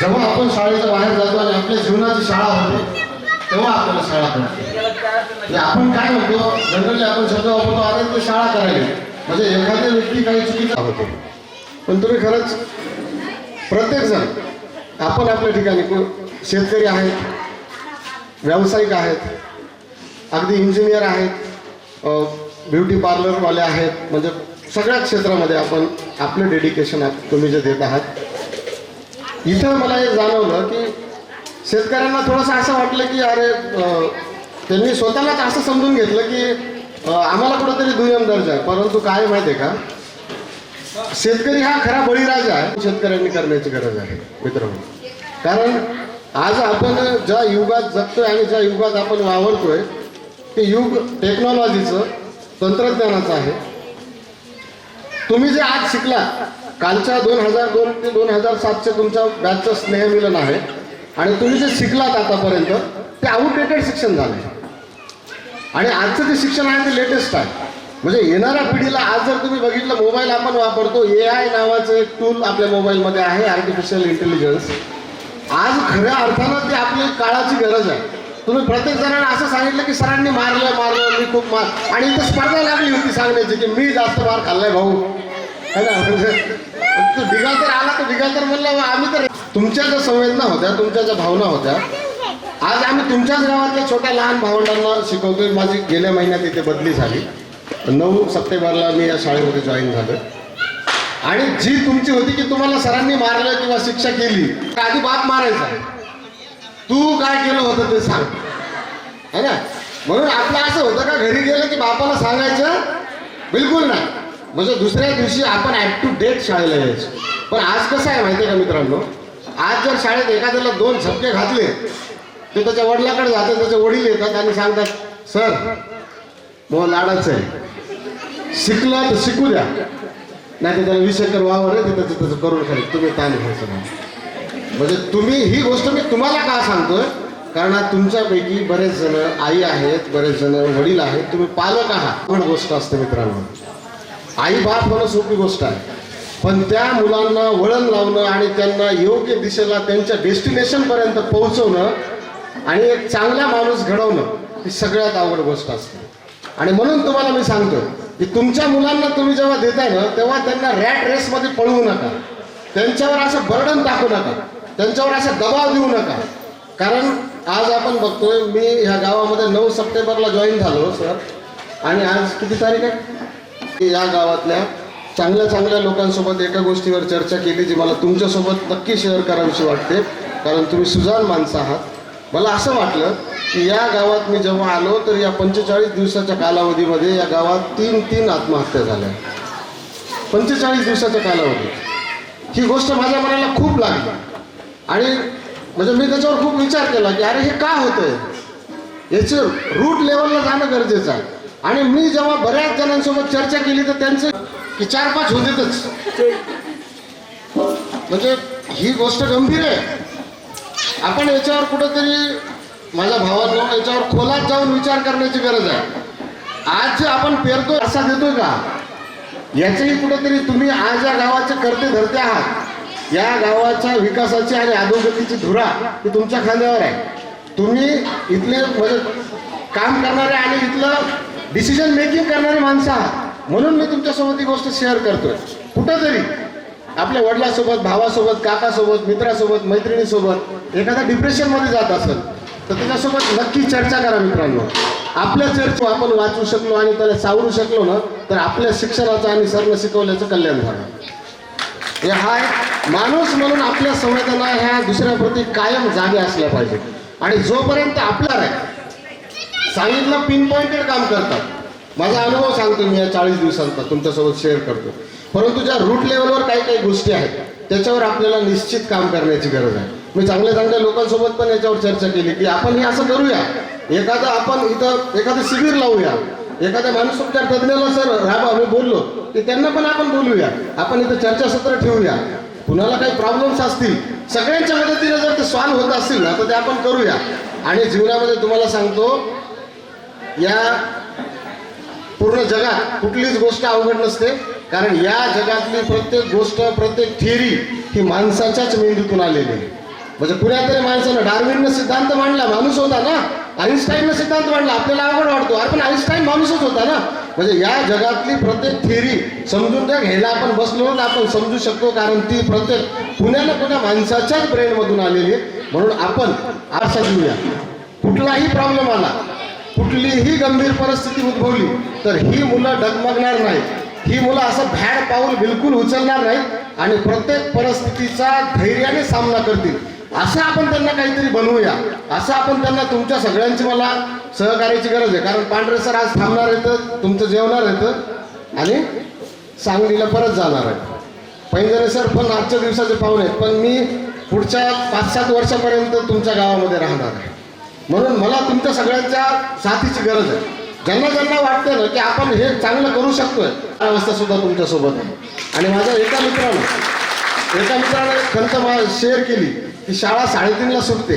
जेव्हा आपण शाळेच्या बाहेर जातो आणि आपल्या जीवनाची शाळा होते तेव्हा आपल्याला शाळा कळते. आपण काय म्हणतो, जनरली आपण शब्द वापरतो, अरे ते शाळा करायला, म्हणजे एखाद्या व्यक्ती काही चुकीचा होतो. पण तुम्ही खरंच प्रत्येकजण आपण आपल्या ठिकाणी शेतकरी आहेत, व्यावसायिक आहेत, अगदी इंजिनियर आहेत, ब्युटी पार्लरवाले आहेत, म्हणजे सगळ्या क्षेत्रामध्ये आपण आपलं डेडिकेशन तुम्ही जे देत आहात. इथं मला हे जाणवलं की शेतकऱ्यांना थोडंसं असं वाटलं की अरे त्यांनी स्वतःलाच असं समजून घेतलं की आम्हाला कुठंतरी दुय्यम दर्जा आहे. परंतु काय माहिती आहे का, शेतकरी हा खरा बळीराजा आहे. शेतकऱ्यांनी करण्याची गरज आहे मित्रांनो. कारण आज आपण ज्या युगात जगतोय आणि ज्या युगात आपण वावरतोय ते युग टेक्नॉलॉजीचं, तंत्रज्ञानाचं आहे. तुम्ही जे आज शिकला, कालच्या 2002 ते 2007चे तुमच्या बॅचचं स्नेहमिलन आहे आणि तुम्ही जे शिकलात आतापर्यंत ते आउटडेटेड शिक्षण झालं आहे. आणि आजचं जे शिक्षण आहे ते लेटेस्ट आहे. म्हणजे येणाऱ्या पिढीला आज जर तुम्ही बघितलं, मोबाईल आपण वापरतो, AI नावाचं एक टूल आपल्या मोबाईलमध्ये आहे, आर्टिफिशियल इंटेलिजन्स. आज खऱ्या अर्थानं ती आपली काळाची गरज आहे. तुम्ही प्रत्येक जणांना असं सांगितलं की सरांनी मारलं मी खूप मार, आणि इथं स्पर्धा लागली होती सांगण्याची की मी जास्त मार खाल्लाय भाऊ, है ना. तो दिगालकर आला, तो दिगालकर म्हणला आम्ही तर, तुमच्या ज्या संवेदना होत्या, तुमच्या ज्या भावना होत्या, आज आम्ही तुमच्याच गावातल्या छोट्या लहान भावंडांना शिकवतोय. माझी गेल्या महिन्यात इथे बदली झाली, 9 सप्टेंबरला मी या शाळेमध्ये जॉईन झालो. आणि जी तुमची होती की तुम्हाला सरांनी मारलं किंवा शिक्षा केली, आधी बाप मारायचा, तू काय केलं होतं ते सांग, है ना. म्हणून आपलं असं होतं का घरी गेलं की बापाला सांगायचं बिलकुल नाही, म्हणजे दुसऱ्या दिवशी आपण ॲप टू डेट शाळेला यायचं. पण आज कसं आहे माहिती आहे का मित्रांनो, आज जर शाळेत एखाद्याला 2 झपके घातले ते त्याच्या वडिलाकडे जातात, त्याचे वडील येतात आणि सांगतात, सर मग लाडाचं आहे, शिकला तर शिकू द्या, नाही तर त्याला 20 एकर वावर आहे, ते त्याचं करून खाली, तुम्ही ताण घ्यायचं नाही. म्हणजे तुम्ही ही गोष्ट मी तुम्हाला का सांगतोय, कारण आज तुमच्यापैकी बरेच जण आई आहेत, बरेच जण वडील आहेत, तुम्ही पालक आहात. पण गोष्ट असते मित्रांनो, आई बाप होणं सोपी गोष्ट आहे, पण त्या मुलांना वळण लावणं आणि त्यांना योग्य दिशेला त्यांच्या डेस्टिनेशनपर्यंत पोहोचवणं आणि एक चांगला माणूस घडवणं ही सगळ्यात अवघड गोष्ट असते. आणि म्हणून तुम्हाला मी सांगतो की तुमच्या मुलांना तुम्ही जेव्हा देताय ना, तेव्हा त्यांना रॅट रेसमध्ये पळवू नका, त्यांच्यावर असं बर्डन टाकू नका, त्यांच्यावर असा दबाव देऊ नका. कारण आज आपण बघतोय, मी ह्या गावामध्ये 9 सप्टेंबरला जॉईन झालो सर, आणि आज किती तारीख आहे, या गावातल्या चांगल्या लोकांसोबत एका गोष्टीवर चर्चा केली जी मला तुमच्यासोबत नक्की शेअर करावीशी वाटते, कारण तुम्ही सुजाण माणसं आहात. मला असं वाटलं की या गावात मी जेव्हा आलो तर या 45 दिवसाच्या कालावधीमध्ये या गावात 3 आत्महत्या झाल्या. 45 दिवसाच्या कालावधीत ही गोष्ट माझ्या मनाला खूप लागली आणि म्हणजे मी त्याच्यावर खूप विचार केला की अरे हे का होतंय, याचं रूट लेवलला जाणं गरजेचं आहे. आणि मी जेव्हा बऱ्याच जणांसोबत चर्चा केली तर त्यांचं की 4-5 होतेच, म्हणजे ही गोष्ट गंभीर आहे. आपण याच्यावर कुठंतरी, माझ्या भावांनो, याच्यावर खोलात जाऊन विचार करण्याची गरज आहे. आज जे आपण पेरतोय असा देतोय का, याचंही कुठंतरी तुम्ही आज या गावाचे करते धरते आहात. या गावाच्या विकासाची आणि अधोगतीची धुरा ही तुमच्या खांद्यावर आहे. तुम्ही इथले म्हणजे काम करणारे आणि इथलं डिसिजन मेकिंग करणारी माणसं आहात, म्हणून मी तुमच्यासोबत ही गोष्ट शेअर करतोय. कुठंतरी आपल्या वडिलांसोबत, भावासोबत, काकासोबत, मित्रासोबत, मैत्रिणीसोबत एखादा डिप्रेशनमध्ये जात असेल तर त्याच्यासोबत नक्की चर्चा करा मित्रांनो. आपल्या चर्चा आपण वाचू शकलो आणि त्याला सावरू शकलो ना, तर आपल्या शिक्षणाचं आणि सरनं शिकवल्याचं कल्याण झालं. हे हा माणूस म्हणून आपल्या संवेदना ह्या दुसऱ्याप्रती कायम जागे असल्या पाहिजे. आणि जोपर्यंत आपल्याला आहे सांगितलं पिन पॉइंटेड काम करतात. माझा अनुभव सांगतो मी या 40 दिवसांचा तुमच्यासोबत शेअर करतो. परंतु ज्या रूट लेवलवर काही गोष्टी आहेत त्याच्यावर आपल्याला निश्चित काम करण्याची गरज आहे. मी चांगल्या लोकांसोबत पण याच्यावर चर्चा केली की आपण हे असं करूया, आपण इथं एखादं शिबिर लावूया एखाद्या मानसोपचार तज्ज्ञाला सर राबा मी बोललो की त्यांना पण आपण बोलूया, आपण इथं चर्चासत्र ठेवूया. कुणाला काही प्रॉब्लेम्स असतील सगळ्यांच्या मदतीने जर ते सॉल्व्ह होत असतील ना तर ते आपण करूया. आणि जीवनामध्ये तुम्हाला सांगतो या पूर्ण जगात कुठलीच गोष्ट अवघड नसते, कारण या जगातली प्रत्येक गोष्ट प्रत्येक थिअरी ही माणसाच्याच मेंदूतून आलेली आहे. म्हणजे कुणातरी माणसानं डार्विननं सिद्धांत मांडला, माणूस होता ना. आईन्स्टाईननं सिद्धांत मांडला, आपल्याला अवघड वाटतो अरे पण आईन्स्टाईन माणूसच होता ना. म्हणजे या जगातली प्रत्येक थिअरी समजून घ्यायला आपण बसलो तर आपण समजू शकतो, कारण ती प्रत्येक पुण्या माणसाच्याच ब्रेनमधून आलेली आहे. म्हणून आपण आरसा घेऊया. कुठलाही प्रॉब्लेम आला, कुठलीही गंभीर परिस्थिती उद्भवली तर ही मुलं डगमगणार नाहीत, ही मुलं असं भॅड पाऊल बिलकुल उचलणार नाहीत आणि प्रत्येक परिस्थितीचा धैर्याने सामना करतील. असं आपण त्यांना काहीतरी बनवूया, असं आपण त्यांना. तुमच्या सगळ्यांची मला सहकार्याची गरज आहे, कारण पांढरे सर आज थांबणार आहेत, तुमचं जेवणार आहेत आणि सांगलीला परत जाणार आहे. पैंजरे सर पण आजच्या दिवसाचे पाहुणे आहेत, पण मी पुढच्या 5-7 वर्षापर्यंत तुमच्या गावामध्ये राहणार आहे. म्हणून मला तुमच्या सगळ्यांच्या साथीची गरज आहे. ज्यांना ज्यांना वाटतं ना की आपण हे चांगलं करू शकतोय, अवस्था सुद्धा तुमच्यासोबत आहे. आणि माझ्या एका मित्राने खंत शेअर केली की शाळा 3:30ला सुटते.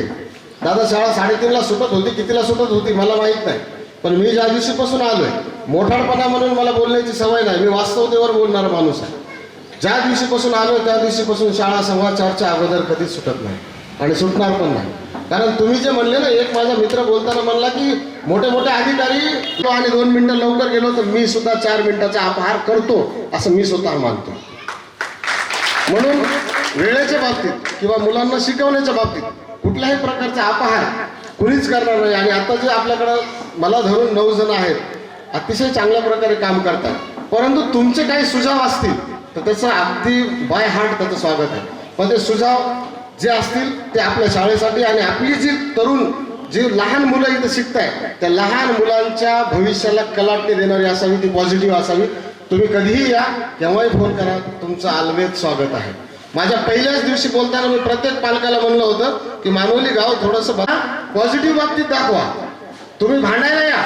दादा शाळा 3:30ला सुटत होती, कितीला सुटत होती मला माहीत नाही, पण मी ज्या दिवशीपासून आलोय, मोठाडपणा म्हणून मला बोलण्याची सवय नाही, मी वास्तवतेवर बोलणारा माणूस आहे. ज्या दिवशीपासून आलोय त्या दिवशीपासून शाळा 4:15च्या अगोदर कधीच सुटत नाही आणि सुटणार पण नाही. कारण तुम्ही जे म्हणले ना, एक माझा मित्र बोलताना म्हणला की मोठे मोठे अधिकारी आणि 2 मिनिटं लवकर गेलो तर मी सुद्धा 4 मिनिटाचा अपहार करतो असं मी स्वतः मानतो. म्हणून वेळेच्या बाबतीत किंवा मुलांना शिकवण्याच्या बाबतीत कुठल्याही प्रकारचा अपहार कुणीच करणार नाही. आणि आता जे आपल्याकडं मला धरून 9 जण आहेत, अतिशय चांगल्या प्रकारे काम करतात. परंतु तुमचे काही सुझाव असतील तर त्याचं अगदी बाय हार्ट त्याचं स्वागत आहे. पण ते सुझाव जे असतील ते आपल्या शाळेसाठी आणि आपली जी तरुण जी लहान मुलं इथं शिकताय त्या लहान मुलांच्या भविष्याला कलाटणी देणारी असावी, ती पॉझिटिव्ह असावी. तुम्ही कधीही या, केव्हाही फोन करा, तुमचं ऑलवेज स्वागत आहे. माझ्या पहिल्याच दिवशी बोलताना मी प्रत्येक पालकाला म्हणलं होतं की मानवली गाव थोडंसं पॉझिटिव्ह बाबतीत दाखवा. तुम्ही भांडायला या,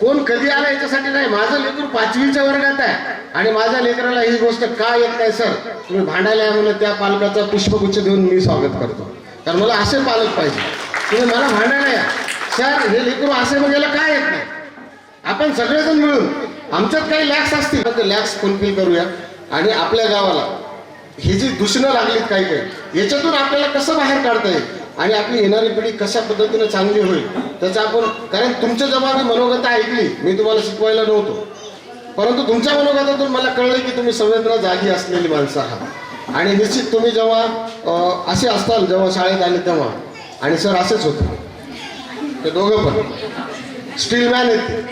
कोण कधी आला याच्यासाठी नाही. माझं लेकरू 5वीच्या वर्गात आहे आणि माझ्या लेकराला ही गोष्ट का येत नाही सर, तुम्ही भांडायला या म्हणून त्या पालकाचा पुष्पगुच्छ देऊन मी स्वागत करतो. कारण मला असे पालक पाहिजे. तुम्ही मला भांडायला या, सर हे लेकरू असे म्हणजे काय येत नाही. आपण सगळेजण मिळून आमच्यात काही लॅक्स असतील तर ते लॅक्स फुलफिल करूया. आणि आपल्या गावाला ही जी दूषणं लागलीत काही काही, याच्यातून आपल्याला कसं बाहेर काढता येईल आणि आपली येणारी पिढी कशा पद्धतीने चांगली होईल त्याचं आपण. कारण तुमच्या जेव्हा मी मनोगत ऐकली, मी तुम्हाला शिकवायला नव्हतो, परंतु तुमच्या मनोगतातून मला कळलं की तुम्ही संवेदना जागी असलेली माणसं आहात. आणि निश्चित तुम्ही जेव्हा असे असताल, जेव्हा शाळेत आले तेव्हा, आणि सर असेच होते, ते दोघं पण स्टीलमॅन आहेत.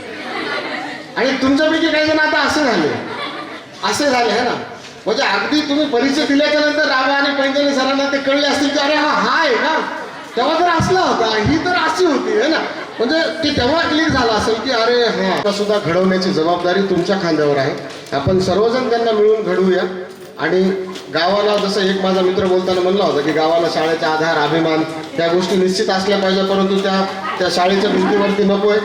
आणि तुमच्यापैकी काही जण आता असे झाले है ना. म्हणजे अगदी तुम्ही परिचय दिल्याच्या नंतर राबा आणि पैंजणे सरांना ते कळले असतील की अरे हा आहे का, तेव्हा तर असला होता, ही तर अशी होती है ना. म्हणजे ते तेव्हा क्लिक झालं असेल की अरे हा सुद्धा घडवण्याची जबाबदारी तुमच्या खांद्यावर आहे. आपण सर्वजण त्यांना मिळून घडवूया. आणि गावाला जसं एक माझा मित्र बोलताना म्हणला होता की गावाला शाळेचा आधार, अभिमान त्या गोष्टी निश्चित असल्या पाहिजे, परंतु त्या शाळेच्या भिंतीवरती नको आहे.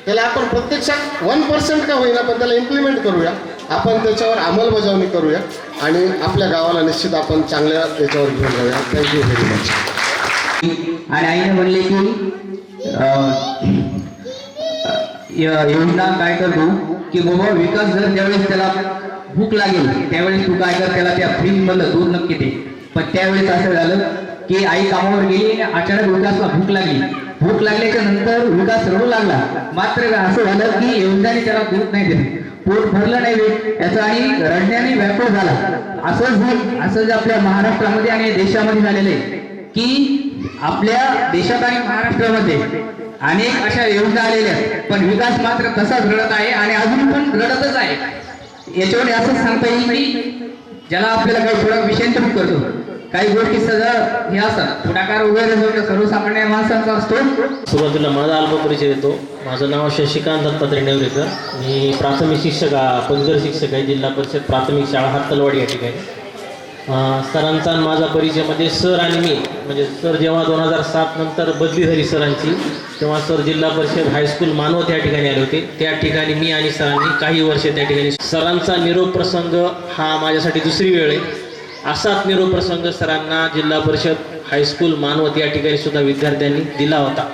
त्याला आपण प्रत्यक्षात 1% का होईना पण त्याला इम्प्लिमेंट करूया, आपण त्याच्यावर अंमलबजावणी करूया आणि आपल्या गावाला निश्चित आपण चांगल्या याच्यावर घेऊन जाऊया. Thank you very much. आणि आईने म्हणले की योजना काय करतो की बाबा विकास जर ज्यावेळेस त्याला भूक लागेल त्यावेळेस तू काय कर, त्याला त्या फ्रीजमधलं दूध नक्की दे. पण त्यावेळेस असं झालं की आई कामावर गेली आणि अचानक विकासला भूक लागल्याच्या नंतर विकास रडू लागला. मात्र असं झालं की योजनाने त्याला दूध नाही दिलं, पोट भरलं नाही याचा आणि रडण्याने व्याकुळ झाला. असं जे आपल्या महाराष्ट्रामध्ये आणि देशामध्ये झालेलं आहे की आपल्या देशात आणि महाराष्ट्रामध्ये अनेक अशा योजना आलेल्या आहेत, पण विकास मात्र तसाच रडत आहे आणि अजून पण रडतच आहे. याच्यावर असंच सांगता येईल की ज्याला आपल्याला काही थोडा विषयांतरित करतो, काही गोष्टी सगळं हे असतात, पुढाकार वगैरे सर्वसामान्य माणसांचा असतो. सुरुवातीला माझा अल्प परिचय देतो. माझं नाव शशिकांत दत्तात्रय नेवरेकर. मी प्राथमिक शिक्षक, पदवीधर शिक्षक आहे, जिल्हा परिषद प्राथमिक शाळा हत्तलवाडी या ठिकाणी. सरांचा आणि माझा परिचय म्हणजे सर आणि मी म्हणजे सर जेव्हा 2007 नंतर बदली झाली सरांची तेव्हा सर जिल्हा परिषद हायस्कूल मानवत या ठिकाणी आले होते. त्या ठिकाणी मी आणि सरांनी काही वर्ष त्या ठिकाणी सरांचा निरोप प्रसंग हा माझ्यासाठी दुसरी वेळ आहे. असाच निरोप प्रसंग सरांना जिल्हा परिषद हायस्कूल मानवत या ठिकाणी सुद्धा विद्यार्थ्यांनी दिला होता.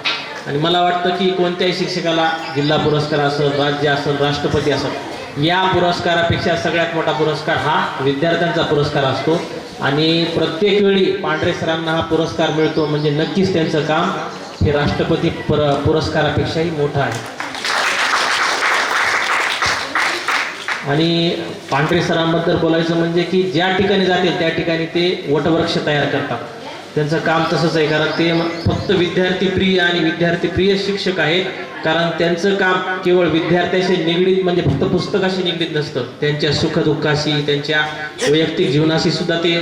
आणि मला वाटतं की कोणत्याही शिक्षकाला जिल्हा पुरस्कार असेल, राज्य असेल, राष्ट्रपती असेल, या पुरस्कारापेक्षा सगळ्यात मोठा पुरस्कार हा विद्यार्थ्यांचा पुरस्कार असतो. आणि प्रत्येक वेळी पांढरे सरांना हा पुरस्कार मिळतो म्हणजे नक्कीच त्यांचं काम हे राष्ट्रपती पुरस्कारापेक्षाही मोठं आहे. आणि पांढरे सरांबद्दल बोलायचं म्हणजे की ज्या ठिकाणी जातील त्या ठिकाणी ते वटवृक्ष तयार करतात. त्यांचं काम तसंच आहे, कारण ते फक्त विद्यार्थीप्रिय आणि विद्यार्थीप्रिय शिक्षक आहेत. कारण त्यांचं काम केवळ विद्यार्थ्याशी निगडीत म्हणजे फक्त पुस्तकाशी निगडीत नसतं, त्यांच्या सुखदुःखाशी, त्यांच्या वैयक्तिक जीवनाशी सुद्धा ते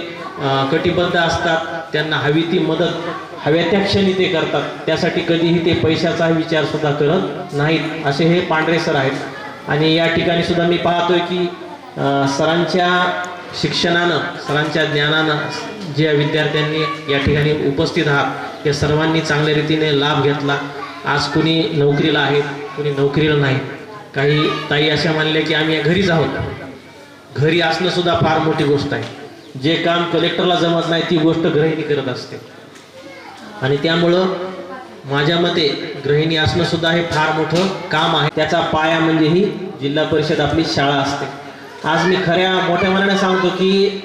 कटिबद्ध असतात. त्यांना हवी ती मदत हव्या त्या क्षणी ते करतात. त्यासाठी कधीही ते पैशाचाही विचार सुद्धा करत नाहीत, असे हे पांढरे सर आहेत. आणि या ठिकाणी सुद्धा मी पाहतोय की सरांच्या शिक्षणानं, सरांच्या ज्ञानानं ज्या विद्यार्थ्यांनी या ठिकाणी उपस्थित आहात त्या सर्वांनी चांगल्या रीतीने लाभ घेतला. आज कुणी नोकरीला आहेत, कुणी नोकरीला नाही. काही ताई अशा म्हणल्या की आम्ही घरीच आहोत. घरी असणं सुद्धा फार मोठी गोष्ट आहे. जे काम कलेक्टरला जमत नाही ती गोष्ट गृहिणी करत असते. आणि त्यामुळं माझ्या मते गृहिणी असणं सुद्धा हे फार मोठं काम आहे. त्याचा पाया म्हणजे ही जिल्हा परिषद आपली शाळा असते. आज मी खऱ्या मोठ्या मनाने सांगतो की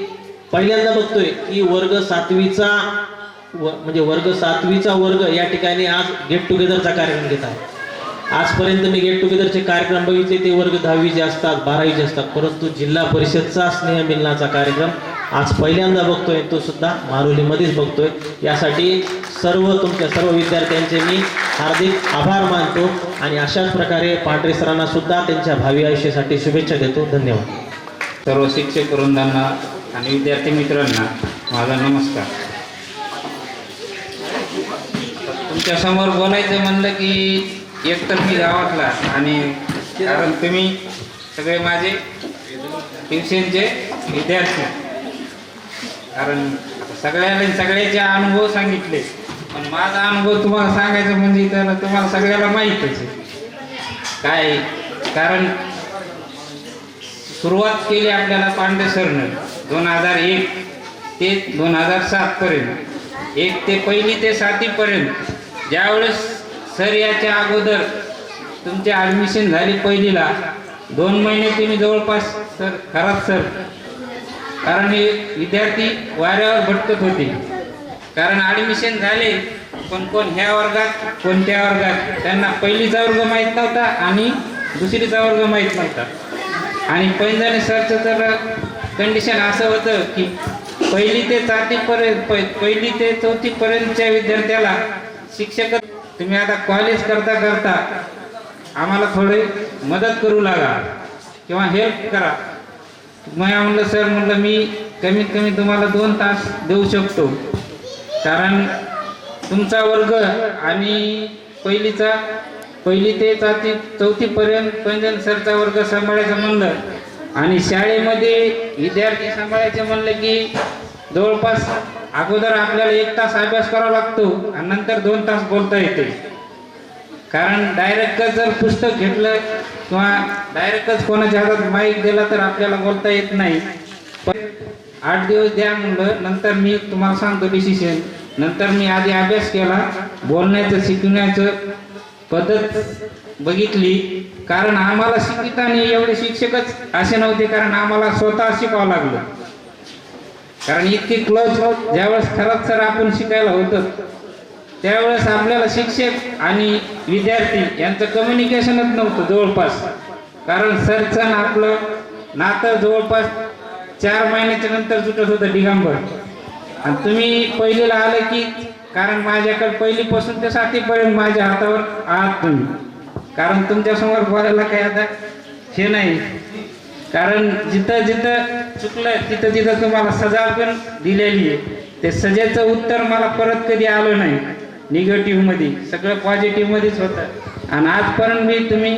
पहिल्यांदा बघतोय की वर्ग 7वीचा म्हणजे वर्ग 7वीचा वर्ग या ठिकाणी आज गेट टुगेदरचा कार्यक्रम घेत आहे. आजपर्यंत मी गेट टुगेदरचे कार्यक्रम बघितले ते वर्ग 10वीचे असतात, 12वीचे असतात, परंतु जिल्हा परिषदचा स्नेह मिलनाचा कार्यक्रम आज पहिल्यांदा बघतोय, तो सुद्धा मारोलीमध्येच बघतोय. यासाठी तुमच्या सर्व विद्यार्थ्यांचे मी हार्दिक आभार मानतो आणि अशाच प्रकारे पांढरे सरांना सुद्धा त्यांच्या भावी आयुष्यासाठी शुभेच्छा देतो. धन्यवाद. सर्व शिक्षक वृंदांना आणि विद्यार्थी मित्रांना माझा नमस्कार. तुमच्यासमोर बोलायचं म्हणलं की एकतर मी गावातला आणि कारण तुम्ही सगळे माझे ट्युशनचे विद्यार्थी, कारण सगळ्याचे अनुभव सांगितले, पण माझा अनुभव तुम्हाला सांगायचं म्हणजे तर तुम्हाला सगळ्याला माहीतच आहे काय. कारण सुरुवात केली आपल्याला पांढरे सरनं 2001 ते 2007 पर्यंत, 1 ते 1 ते 7वी पर्यंत. ज्यावेळेस सर याच्या अगोदर तुमची ॲडमिशन झाली 1लीला 2 महिने तुम्ही जवळपास सर खरात सर, कारण हे विद्यार्थी वाऱ्यावर भटकत होते. कारण ॲडमिशन झाले पण कोण ह्या वर्गात कोण त्या वर्गात, त्यांना 1लीचा वर्ग माहीत नव्हता आणि 2रीचा वर्ग माहीत नव्हता. आणि पैंजाने सरचं तर कंडिशन असं होतं की 1ली ते 7वी पर्यंत 1ली ते 4थी पर्यंतच्या विद्यार्थ्याला शिक्षक तुम्ही आता कॉलेज करता करता आम्हाला थोडी मदत करू लागा किंवा हेल्प करा. म्हणलं सर म्हणलं मी कमीत कमी तुम्हाला 2 तास देऊ शकतो, कारण तुमचा वर्ग आणि 1ली ते 4थी पर्यंत पैंजण सरचा वर्ग सांभाळायचं म्हणलं आणि शाळेमध्ये विद्यार्थी सांभाळायचं म्हणलं की जवळपास अगोदर आपल्याला 1 तास अभ्यास करावा लागतो आणि नंतर 2 तास बोलता येते. कारण डायरेक्टच जर पुस्तक घेतलं किंवा डायरेक्टच कोणाच्या हातात माईक दिला तर आपल्याला बोलता येत नाही. पण 8 दिवस द्या म्हणलं, नंतर मी तुम्हाला सांगतो डिसिशन. नंतर मी आधी अभ्यास केला, बोलण्याचं शिकवण्याचं पद्धत बघितली, कारण आम्हाला शिकताना एवढे शिक्षकच असे नव्हते, कारण आम्हाला स्वतः शिकावं लागलं. कारण इतकी क्लोज ज्यावेळेस खरंच सर आपण शिकायला होतं त्यावेळेस आपल्याला शिक्षक आणि विद्यार्थी यांचं कम्युनिकेशनच नव्हतं जवळपास. कारण सरचं आपलं नातं जवळपास 4 महिन्याच्या नंतर सुटत होतं दिगंबर. आणि तुम्ही 1लीला आले की, कारण माझ्याकडे 1लीपासून ते 7वीपर्यंत माझ्या हातावर आहात तुम्ही, कारण तुमच्यासमोर बोलायला काही आता हे नाही. कारण जिथं जिथं चुकलं तिथं तुम्हाला सजा पण दिलेली आहे. ते सजेचं उत्तर मला परत कधी आलं नाही निगेटिव्हमध्ये, सगळं पॉझिटिव्हमध्येच होतं. आणि आजपर्यंत मी तुम्ही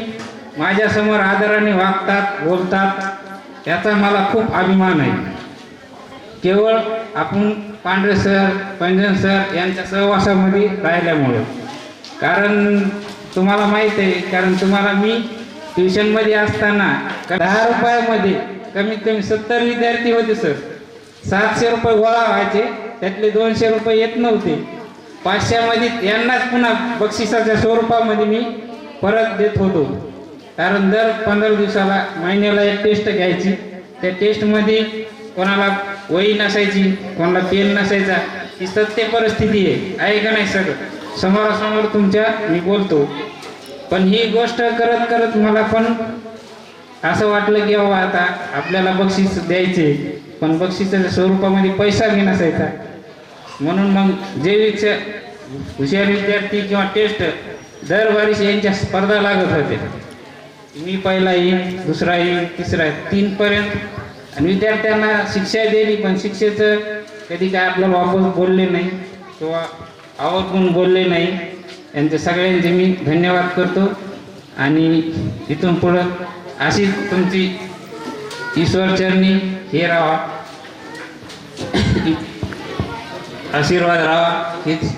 माझ्यासमोर आदराने वागतात, बोलतात, याचा मला खूप अभिमान आहे. केवळ आपण पांढरे सर पंजन सर यांच्या सहवासामध्ये राहिल्यामुळं. कारण तुम्हाला माहीत आहे, कारण तुम्हाला मी ट्युशनमध्ये असताना 10 रुपयामध्ये कमीत कमी 70 विद्यार्थी होते सर. 700 रुपये गोळा व्हायचे, त्यातले 200 रुपये येत नव्हते. 500मध्ये यांनाच पुन्हा बक्षिसाच्या स्वरूपामध्ये मी परत देत होतो. कारण दर 15 दिवसाला महिन्याला एक टेस्ट घ्यायची. त्या टेस्टमध्ये कोणाला वही नसायची, कोणाला पेन नसायचा. ही सत्य परिस्थिती आहे का नाही सर? समोरासमोर तुमच्या मी बोलतो. पण ही गोष्ट करत करत मला पण असं वाटलं की बाबा आता आपल्याला बक्षीस द्यायचे, पण बक्षिसाच्या स्वरूपामध्ये पैसा बी नसायचा. म्हणून मग जे हुशार विद्यार्थी किंवा टेस्ट दरवर्षी यांच्या स्पर्धा लागत होते. मी पहिला येईन, दुसरा येईन, तिसरा 3 पर्यंत. आणि विद्यार्थ्यांना शिक्षा दिली, पण शिक्षेचं कधी काय आपल्याला वापस बोलले नाही किंवा आवर्जून बोलले नाही. यांचे सगळ्यांचे मी धन्यवाद करतो. आणि इथून पुढं अशीच तुमची ईश्वरचरणी हे राहा, आशीर्वाद राहा. हेच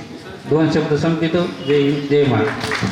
2 शब्द संपवितो. जय हिंद, जय महाराष्ट्र.